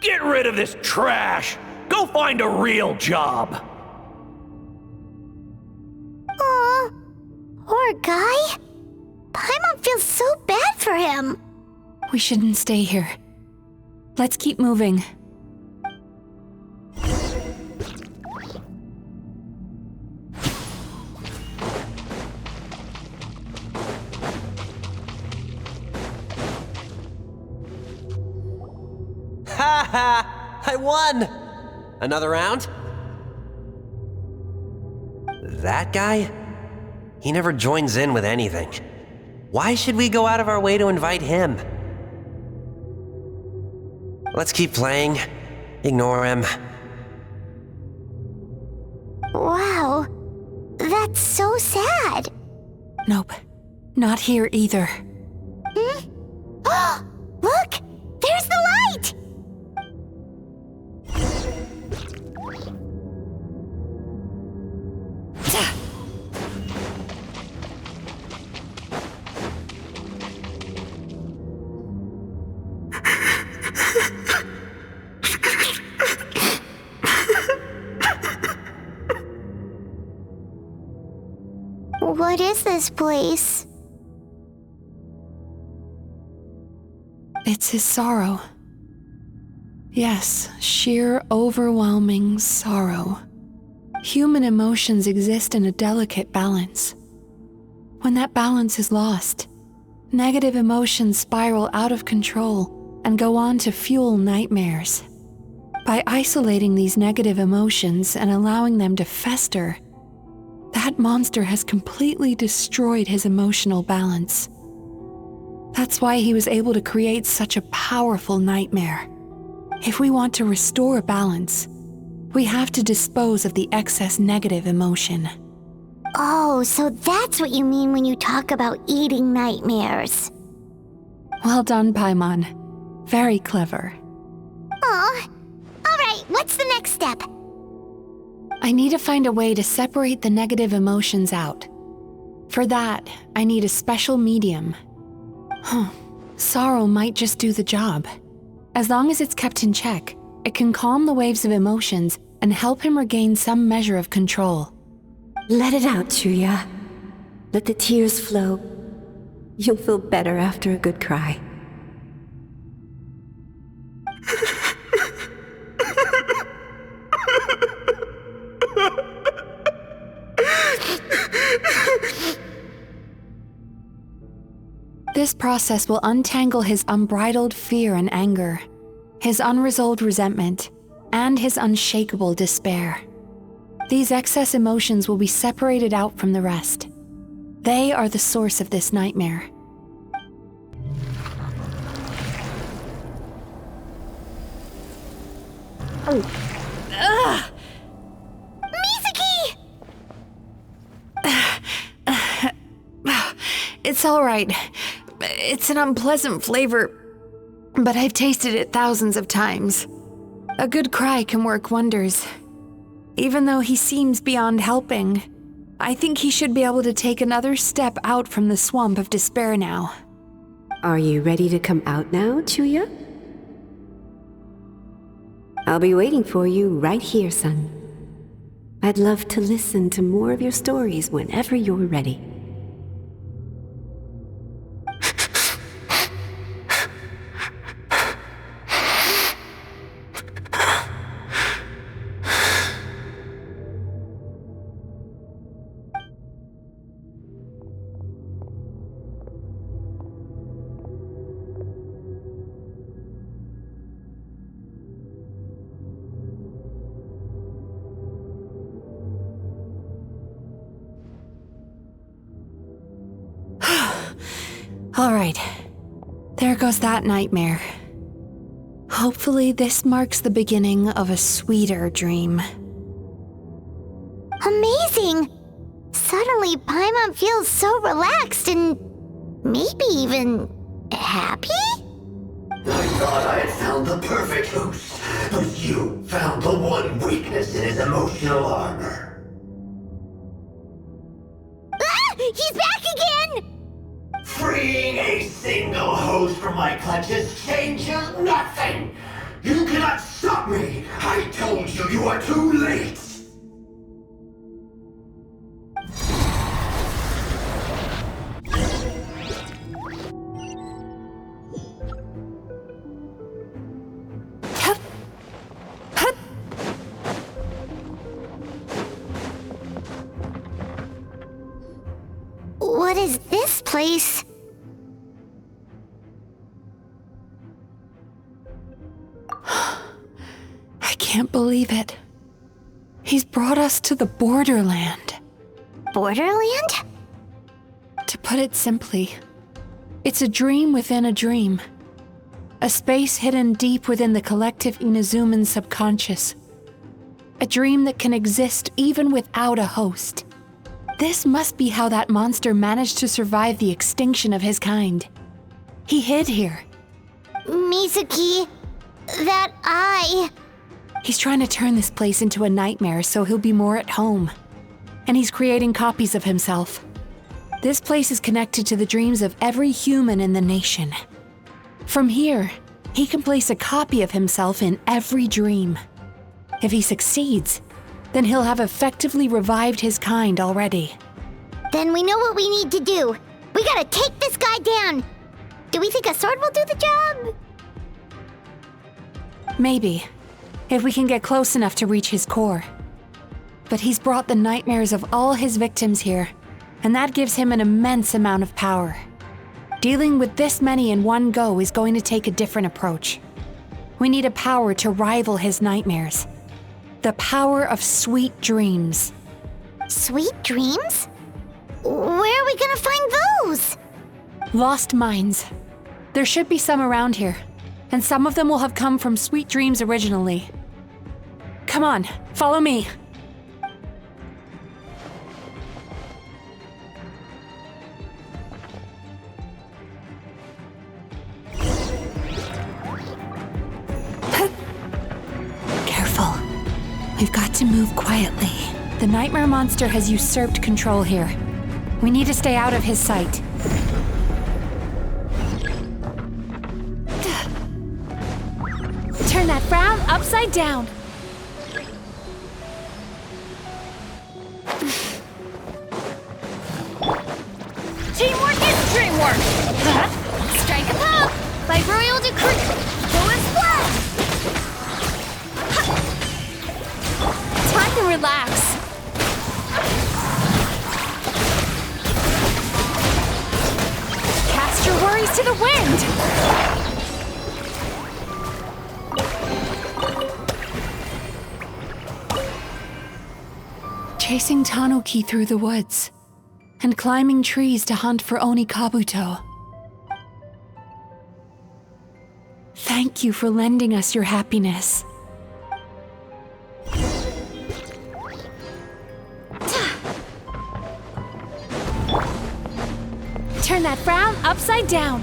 Get rid of this trash! Go find a real job! Aw, poor guy. Paimon feels so bad for him. We shouldn't stay here. Let's keep moving. Ha ha! I won! Another round? That guy? He never joins in with anything. Why should we go out of our way to invite him? Let's keep playing. Ignore him. Wow, that's so sad. Nope, not here either. Oh, look! There's the light! What is this place? It's his sorrow. Yes, sheer overwhelming sorrow. Human emotions exist in a delicate balance. When that balance is lost, negative emotions spiral out of control and go on to fuel nightmares. By isolating these negative emotions and allowing them to fester, that monster has completely destroyed his emotional balance. That's why he was able to create such a powerful nightmare. If we want to restore balance, we have to dispose of the excess negative emotion. Oh, so that's what you mean when you talk about eating nightmares. Well done, Paimon. Very clever. Aw. Alright, what's the next step? I need to find a way to separate the negative emotions out. For that, I need a special medium. Sorrow might just do the job. As long as it's kept in check, it can calm the waves of emotions and help him regain some measure of control. Let it out, Chuya. Let the tears flow. You'll feel better after a good cry. This process will untangle his unbridled fear and anger, his unresolved resentment, and his unshakable despair. These excess emotions will be separated out from the rest. They are the source of this nightmare. Ugh! Mizuki! It's all right. It's an unpleasant flavor, but I've tasted it thousands of times. A good cry can work wonders. Even though he seems beyond helping, I think he should be able to take another step out from the swamp of despair now. Are you ready to come out now, Chuya? I'll be waiting for you right here, son. I'd love to listen to more of your stories whenever you're ready. All right, there goes that nightmare. Hopefully this marks the beginning of a sweeter dream. Amazing! Suddenly, Paimon feels so relaxed and maybe even happy? I thought I had found the perfect host, but you found the one weakness in his emotional armor. Ah! He's back again! Freeing a single host from my clutches changes nothing! You cannot stop me! I told you you are too late! What is this place? I can't believe it. He's brought us to the Borderland. Borderland? To put it simply, it's a dream within a dream. A space hidden deep within the collective Inazuman subconscious. A dream that can exist even without a host. This must be how that monster managed to survive the extinction of his kind. He hid here. Mizuki, that eye. He's trying to turn this place into a nightmare so he'll be more at home. And he's creating copies of himself. This place is connected to the dreams of every human in the nation. From here, he can place a copy of himself in every dream. If he succeeds, then he'll have effectively revived his kind already. Then we know what we need to do. We gotta take this guy down. Do we think a sword will do the job? Maybe, if we can get close enough to reach his core. But he's brought the nightmares of all his victims here, and that gives him an immense amount of power. Dealing with this many in one go is going to take a different approach. We need a power to rival his nightmares. The power of sweet dreams. Sweet dreams? Where are we gonna find those? Lost minds. There should be some around here, and some of them will have come from sweet dreams originally. Come on, follow me. Careful. We've got to move quietly. The nightmare monster has usurped control here. We need to stay out of his sight. Turn that frown upside down. Teamwork is dreamwork! Strike a pop! By royal decree! Go and splash! Time to relax. Cast your worries to the wind! Chasing Tanuki through the woods, and climbing trees to hunt for Oni Kabuto. Thank you for lending us your happiness. Turn that frown upside down.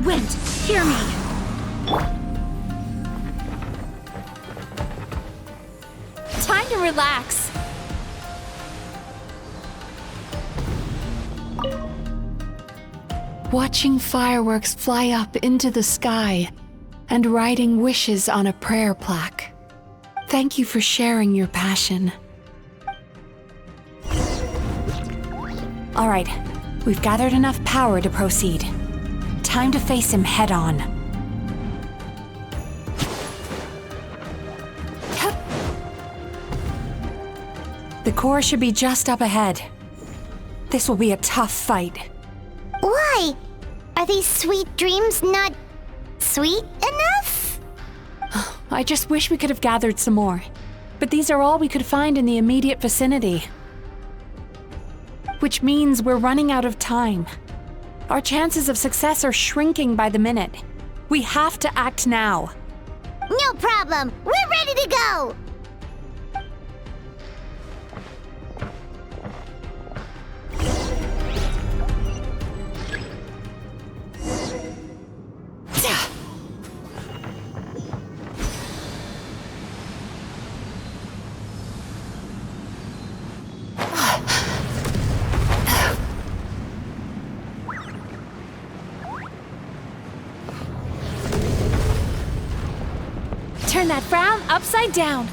Wind, hear me. Time to relax. Watching fireworks fly up into the sky and writing wishes on a prayer plaque. Thank you for sharing your passion. All right, we've gathered enough power to proceed. Time to face him head on. The core should be just up ahead. This will be a tough fight. Why? Are these sweet dreams not sweet enough? I just wish we could have gathered some more. But these are all we could find in the immediate vicinity. Which means we're running out of time. Our chances of success are shrinking by the minute. We have to act now. No problem. We're ready to go. Turn that frown upside down.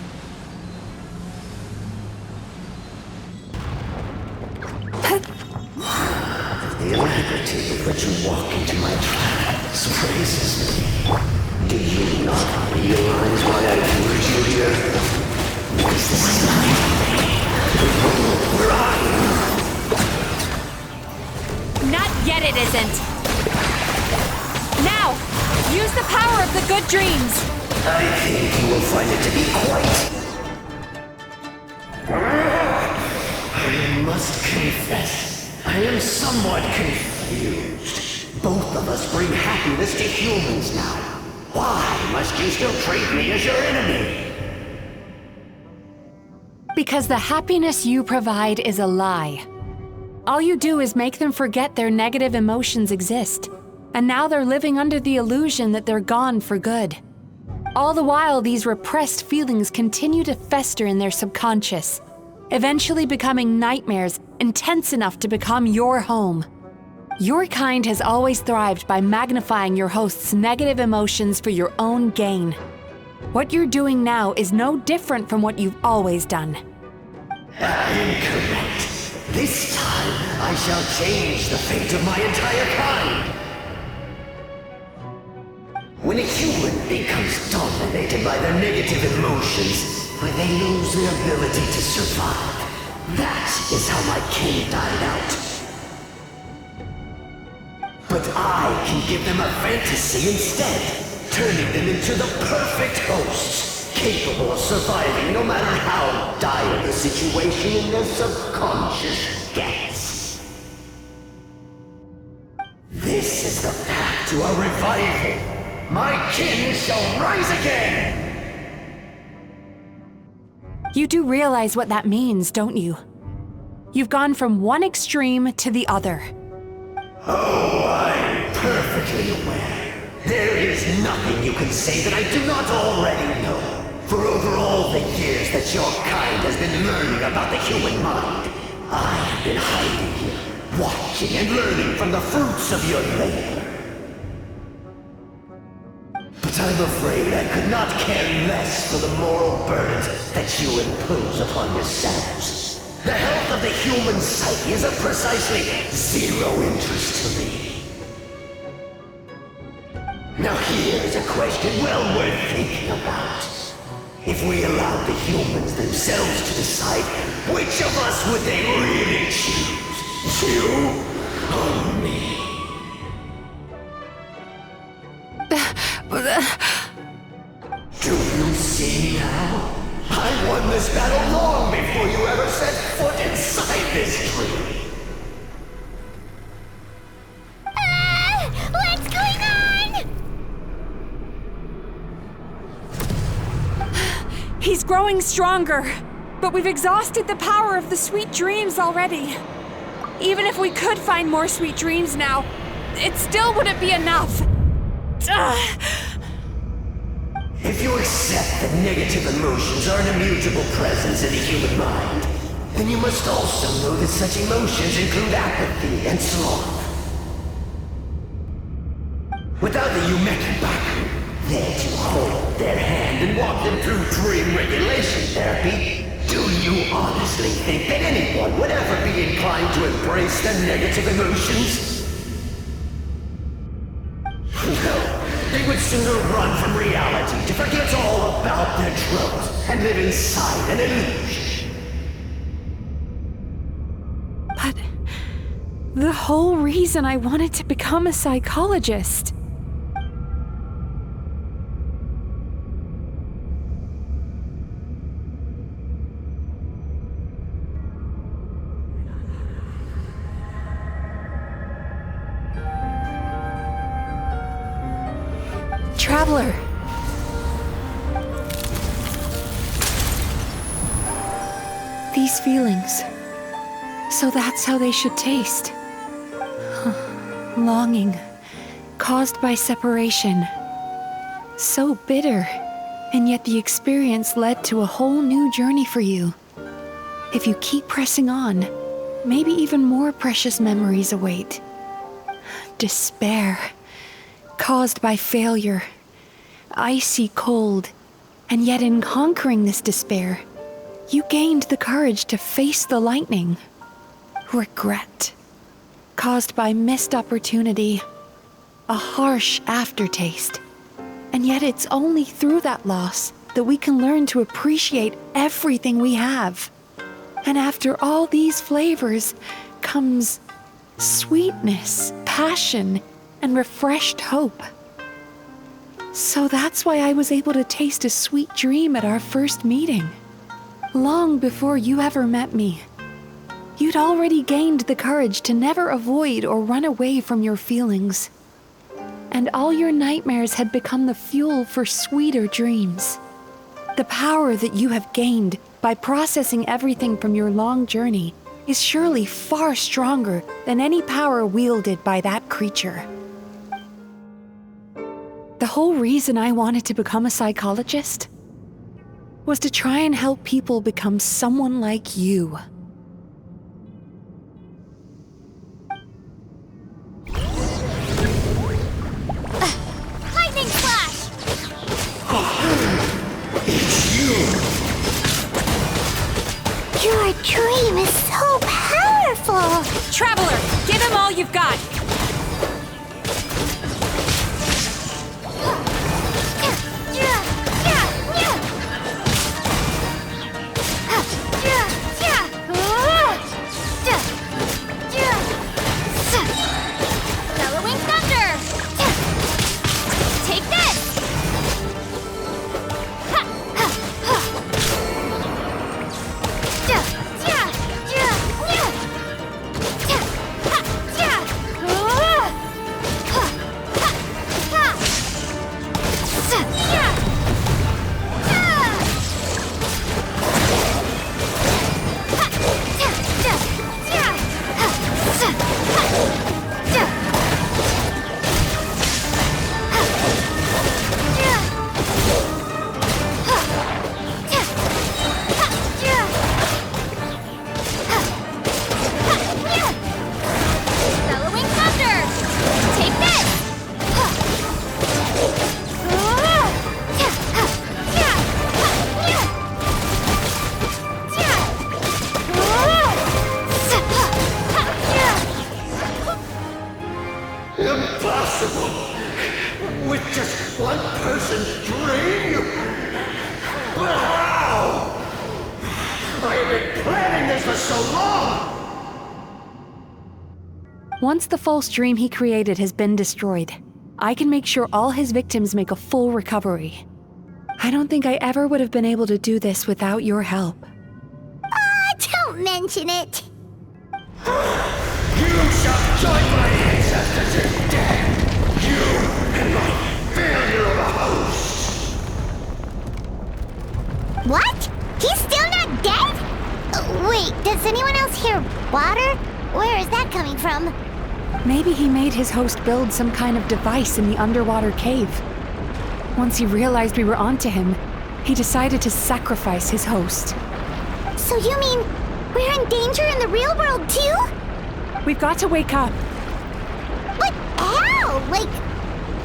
The alacrity with which you walk into my trap surprises me. Do you not realize why I lured you here? Because this is my home, where I am. Not yet it isn't. Now, use the power of the good dreams. I think you will find it to be quite... I must confess, I am somewhat confused. Both of us bring happiness to humans now. Why must you still treat me as your enemy? Because the happiness you provide is a lie. All you do is make them forget their negative emotions exist. And now they're living under the illusion that they're gone for good. All the while, these repressed feelings continue to fester in their subconscious, eventually becoming nightmares intense enough to become your home. Your kind has always thrived by magnifying your host's negative emotions for your own gain. What you're doing now is no different from what you've always done. Incorrect. This time, I shall change the fate of my entire kind. When a human becomes dominated by their negative emotions, when they lose their ability to survive, that is how my kin died out. But I can give them a fantasy instead, turning them into the perfect hosts, capable of surviving no matter how dire the situation in their subconscious gets. This is the path to a revival. My kin shall rise again! You do realize what that means, don't you? You've gone from one extreme to the other. Oh, I'm perfectly aware. There is nothing you can say that I do not already know. For over all the years that your kind has been learning about the human mind, I have been hiding here, watching and learning from the fruits of your labor. But I'm afraid I could not care less for the moral burdens that you impose upon yourselves. The health of the human psyche is of precisely zero interest to me. Now here's a question well worth thinking about. If we allowed the humans themselves to decide, which of us would they really choose? You or me? Do you see now? I won this battle long before you ever set foot inside this tree. What's going on? He's growing stronger, but we've exhausted the power of the sweet dreams already. Even if we could find more sweet dreams now, it still wouldn't be enough. If you accept that negative emotions are an immutable presence in the human mind, then you must also know that such emotions include apathy and sloth. Without the Yumekibaku there to hold their hand and walk them through dream regulation therapy, do you honestly think that anyone would ever be inclined to embrace their negative emotions? No. They would sooner run from reality to forget all about their troubles and live inside an illusion. But the whole reason I wanted to become a psychologist. Traveler. These feelings. So that's how they should taste. Longing, caused by separation. So bitter, and yet the experience led to a whole new journey for you. If you keep pressing on, maybe even more precious memories await. Despair, caused by failure. Icy cold, and yet in conquering this despair, you gained the courage to face the lightning. Regret, caused by missed opportunity, a harsh aftertaste. And yet it's only through that loss that we can learn to appreciate everything we have. And after all these flavors comes sweetness, passion, and refreshed hope. So that's why I was able to taste a sweet dream at our first meeting. Long before you ever met me. You'd already gained the courage to never avoid or run away from your feelings. And all your nightmares had become the fuel for sweeter dreams. The power that you have gained by processing everything from your long journey is surely far stronger than any power wielded by that creature. The whole reason I wanted to become a psychologist was to try and help people become someone like you. Lightning flash! It's you! Your dream is so powerful! Traveler, give him all you've got! possible? With just one person's dream? But how? I have been planning this for so long! Once the false dream he created has been destroyed, I can make sure all his victims make a full recovery. I don't think I ever would have been able to do this without your help. Don't mention it. You shall join my ancestors in death! You and my failure of a host! What? He's still not dead? Wait, does anyone else hear water? Where is that coming from? Maybe he made his host build some kind of device in the underwater cave. Once he realized we were onto him, he decided to sacrifice his host. So you mean we're in danger in the real world too? We've got to wake up. But how? Like,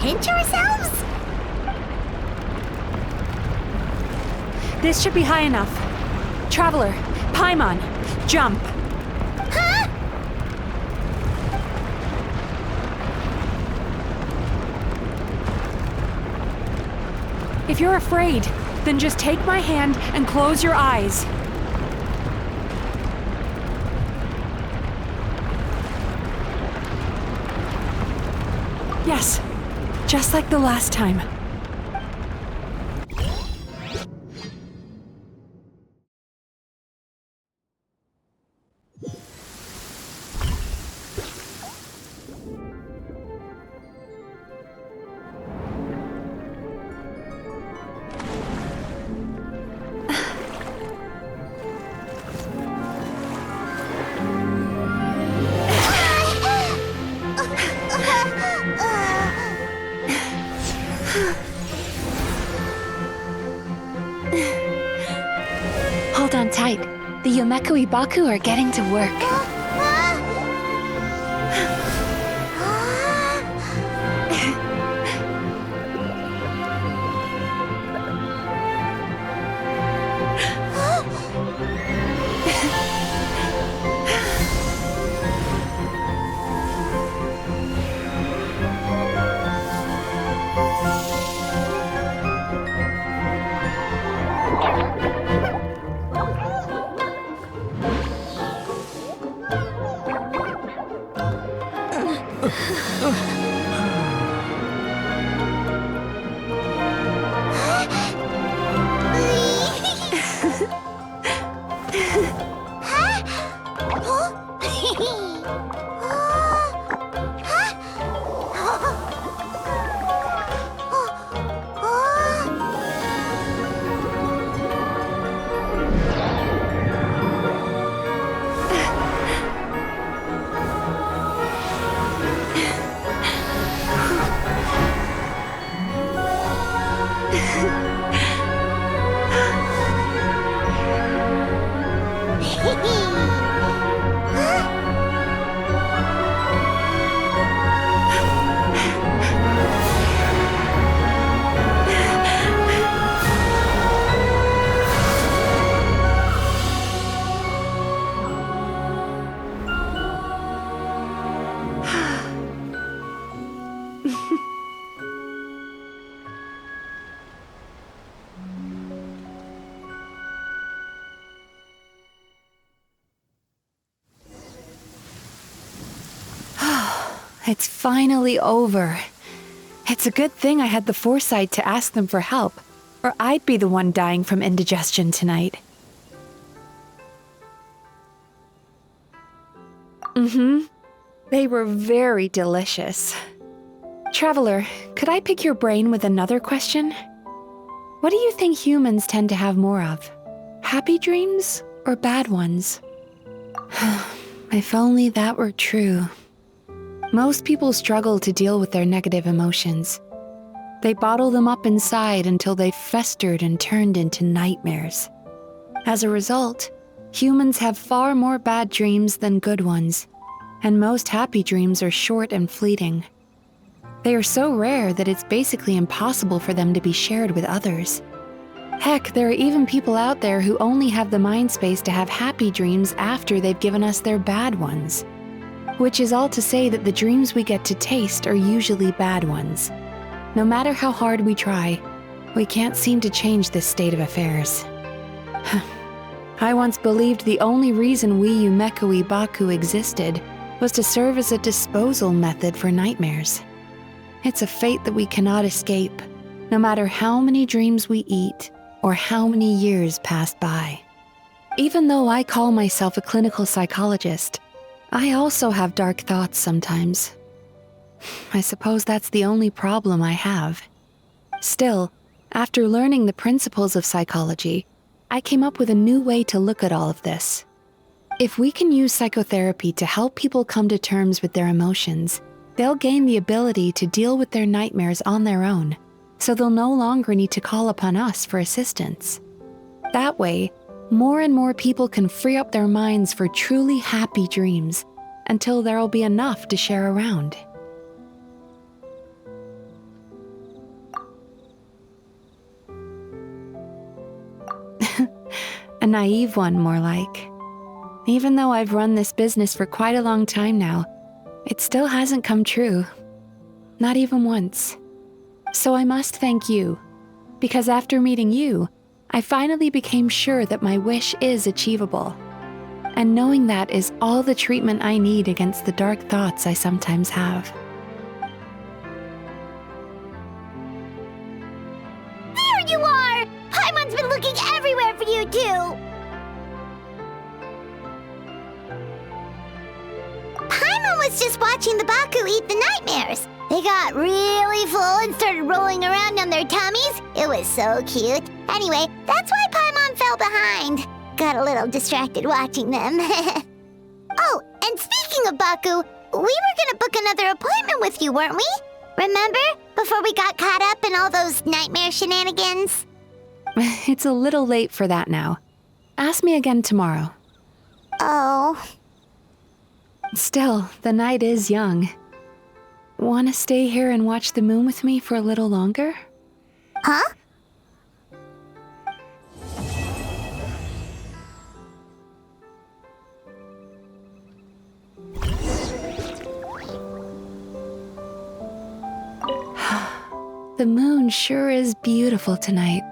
pinch ourselves? This should be high enough. Traveler, Paimon, jump. Huh? If you're afraid, then just take my hand and close your eyes. Yes, just like the last time. Hold on tight. The Yomeku Ibaku are getting to work. It's finally over. It's a good thing I had the foresight to ask them for help, or I'd be the one dying from indigestion tonight. They were very delicious. Traveler, could I pick your brain with another question? What do you think humans tend to have more of? Happy dreams or bad ones? If only that were true. Most people struggle to deal with their negative emotions. They bottle them up inside until they've festered and turned into nightmares. As a result, humans have far more bad dreams than good ones, and most happy dreams are short and fleeting. They are so rare that it's basically impossible for them to be shared with others. Heck, there are even people out there who only have the mind space to have happy dreams after they've given us their bad ones. Which is all to say that the dreams we get to taste are usually bad ones. No matter how hard we try, we can't seem to change this state of affairs. I once believed the only reason we Yumeko Ibaku existed was to serve as a disposal method for nightmares. It's a fate that we cannot escape, no matter how many dreams we eat or how many years pass by. Even though I call myself a clinical psychologist, I also have dark thoughts sometimes. I suppose that's the only problem I have. Still, after learning the principles of psychology, I came up with a new way to look at all of this. If we can use psychotherapy to help people come to terms with their emotions, they'll gain the ability to deal with their nightmares on their own, so they'll no longer need to call upon us for assistance. That way, more and more people can free up their minds for truly happy dreams until there'll be enough to share around. A naive one, more like. Even though I've run this business for quite a long time now, it still hasn't come true. Not even once. So I must thank you, because after meeting you, I finally became sure that my wish is achievable. And knowing that is all the treatment I need against the dark thoughts I sometimes have. There you are! Paimon's been looking everywhere for you, too! Paimon was just watching the Baku eat the nightmares. They got really full and started rolling around on their tummies. It was so cute. Anyway, that's why Paimon fell behind. Got a little distracted watching them. Oh, and speaking of Baku, we were gonna book another appointment with you, weren't we? Remember? Before we got caught up in all those nightmare shenanigans? It's a little late for that now. Ask me again tomorrow. Oh. Still, the night is young. Want to stay here and watch the moon with me for a little longer? Huh? The moon sure is beautiful tonight.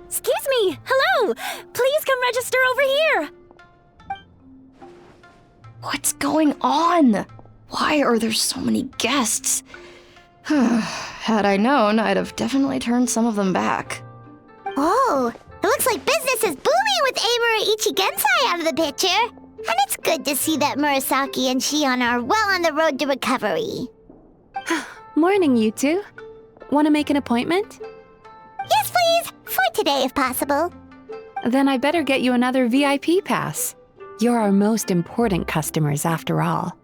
Excuse me! Hello! Please come register over here! What's going on? Why are there so many guests? Had I known, I'd have definitely turned some of them back. Oh, it looks like business is booming with Amura Ichigensai out of the picture. And it's good to see that Murasaki and Shion are well on the road to recovery. Morning, you two. Want to make an appointment? Yes, please. For today, if possible. Then I better get you another VIP pass. You're our most important customers, after all.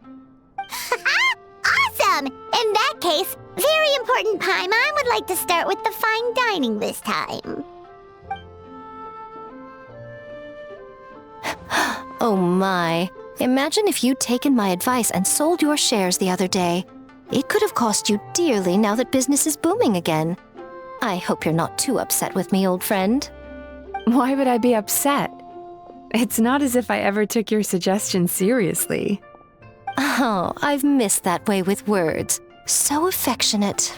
Awesome! In that case, very important Paimon would like to start with the fine dining this time. Oh my. Imagine if you'd taken my advice and sold your shares the other day. It could have cost you dearly now that business is booming again. I hope you're not too upset with me, old friend. Why would I be upset? It's not as if I ever took your suggestion seriously. Oh, I've missed that way with words. So affectionate.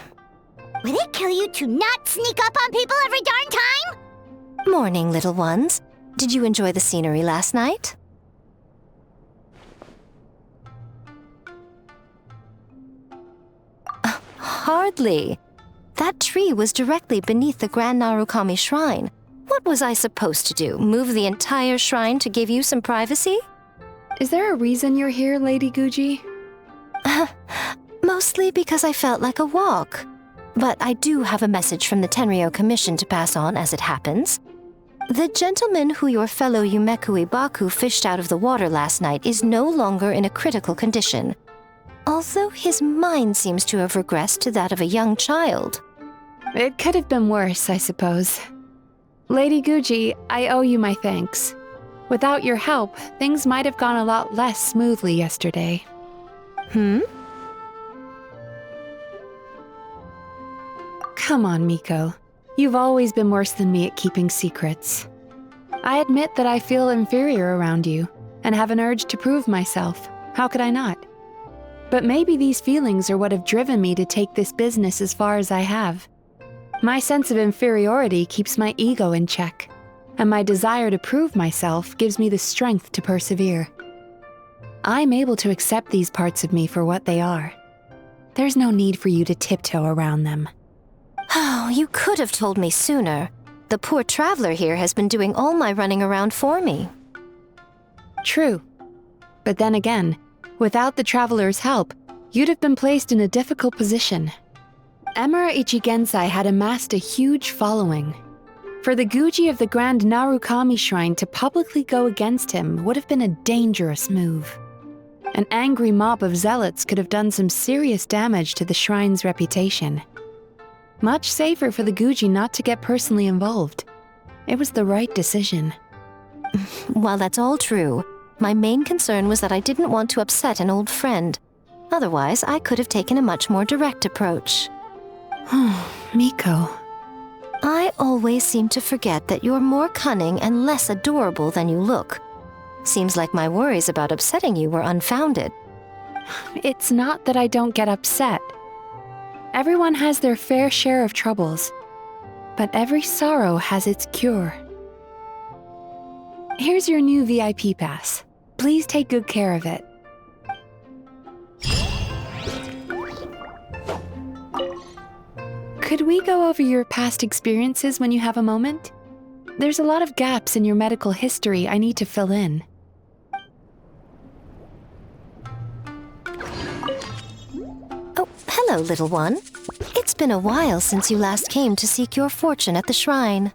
Would it kill you to not sneak up on people every darn time? Morning, little ones. Did you enjoy the scenery last night? Hardly. That tree was directly beneath the Grand Narukami Shrine. What was I supposed to do? Move the entire shrine to give you some privacy? Is there a reason you're here, Lady Guji? Mostly because I felt like a walk. But I do have a message from the Tenryo Commission to pass on as it happens. The gentleman who your fellow Yumeku Ibaku fished out of the water last night is no longer in a critical condition, although his mind seems to have regressed to that of a young child. It could have been worse, I suppose. Lady Guji, I owe you my thanks. Without your help, things might have gone a lot less smoothly yesterday. Come on, Miko. You've always been worse than me at keeping secrets. I admit that I feel inferior around you, and have an urge to prove myself. How could I not? But maybe these feelings are what have driven me to take this business as far as I have. My sense of inferiority keeps my ego in check, and my desire to prove myself gives me the strength to persevere. I'm able to accept these parts of me for what they are. There's no need for you to tiptoe around them. Oh, you could have told me sooner. The poor traveler here has been doing all my running around for me. True. But then again, without the traveler's help, you'd have been placed in a difficult position. Emura Ichigensai had amassed a huge following. For the Guji of the Grand Narukami Shrine to publicly go against him would have been a dangerous move. An angry mob of zealots could have done some serious damage to the shrine's reputation. Much safer for the Guji not to get personally involved. It was the right decision. While that's all true, my main concern was that I didn't want to upset an old friend. Otherwise, I could have taken a much more direct approach. Miko. I always seem to forget that you're more cunning and less adorable than you look. Seems like my worries about upsetting you were unfounded. It's not that I don't get upset. Everyone has their fair share of troubles, but every sorrow has its cure. Here's your new VIP pass. Please take good care of it. Could we go over your past experiences when you have a moment? There's a lot of gaps in your medical history I need to fill in. Oh, hello, little one. It's been a while since you last came to seek your fortune at the shrine.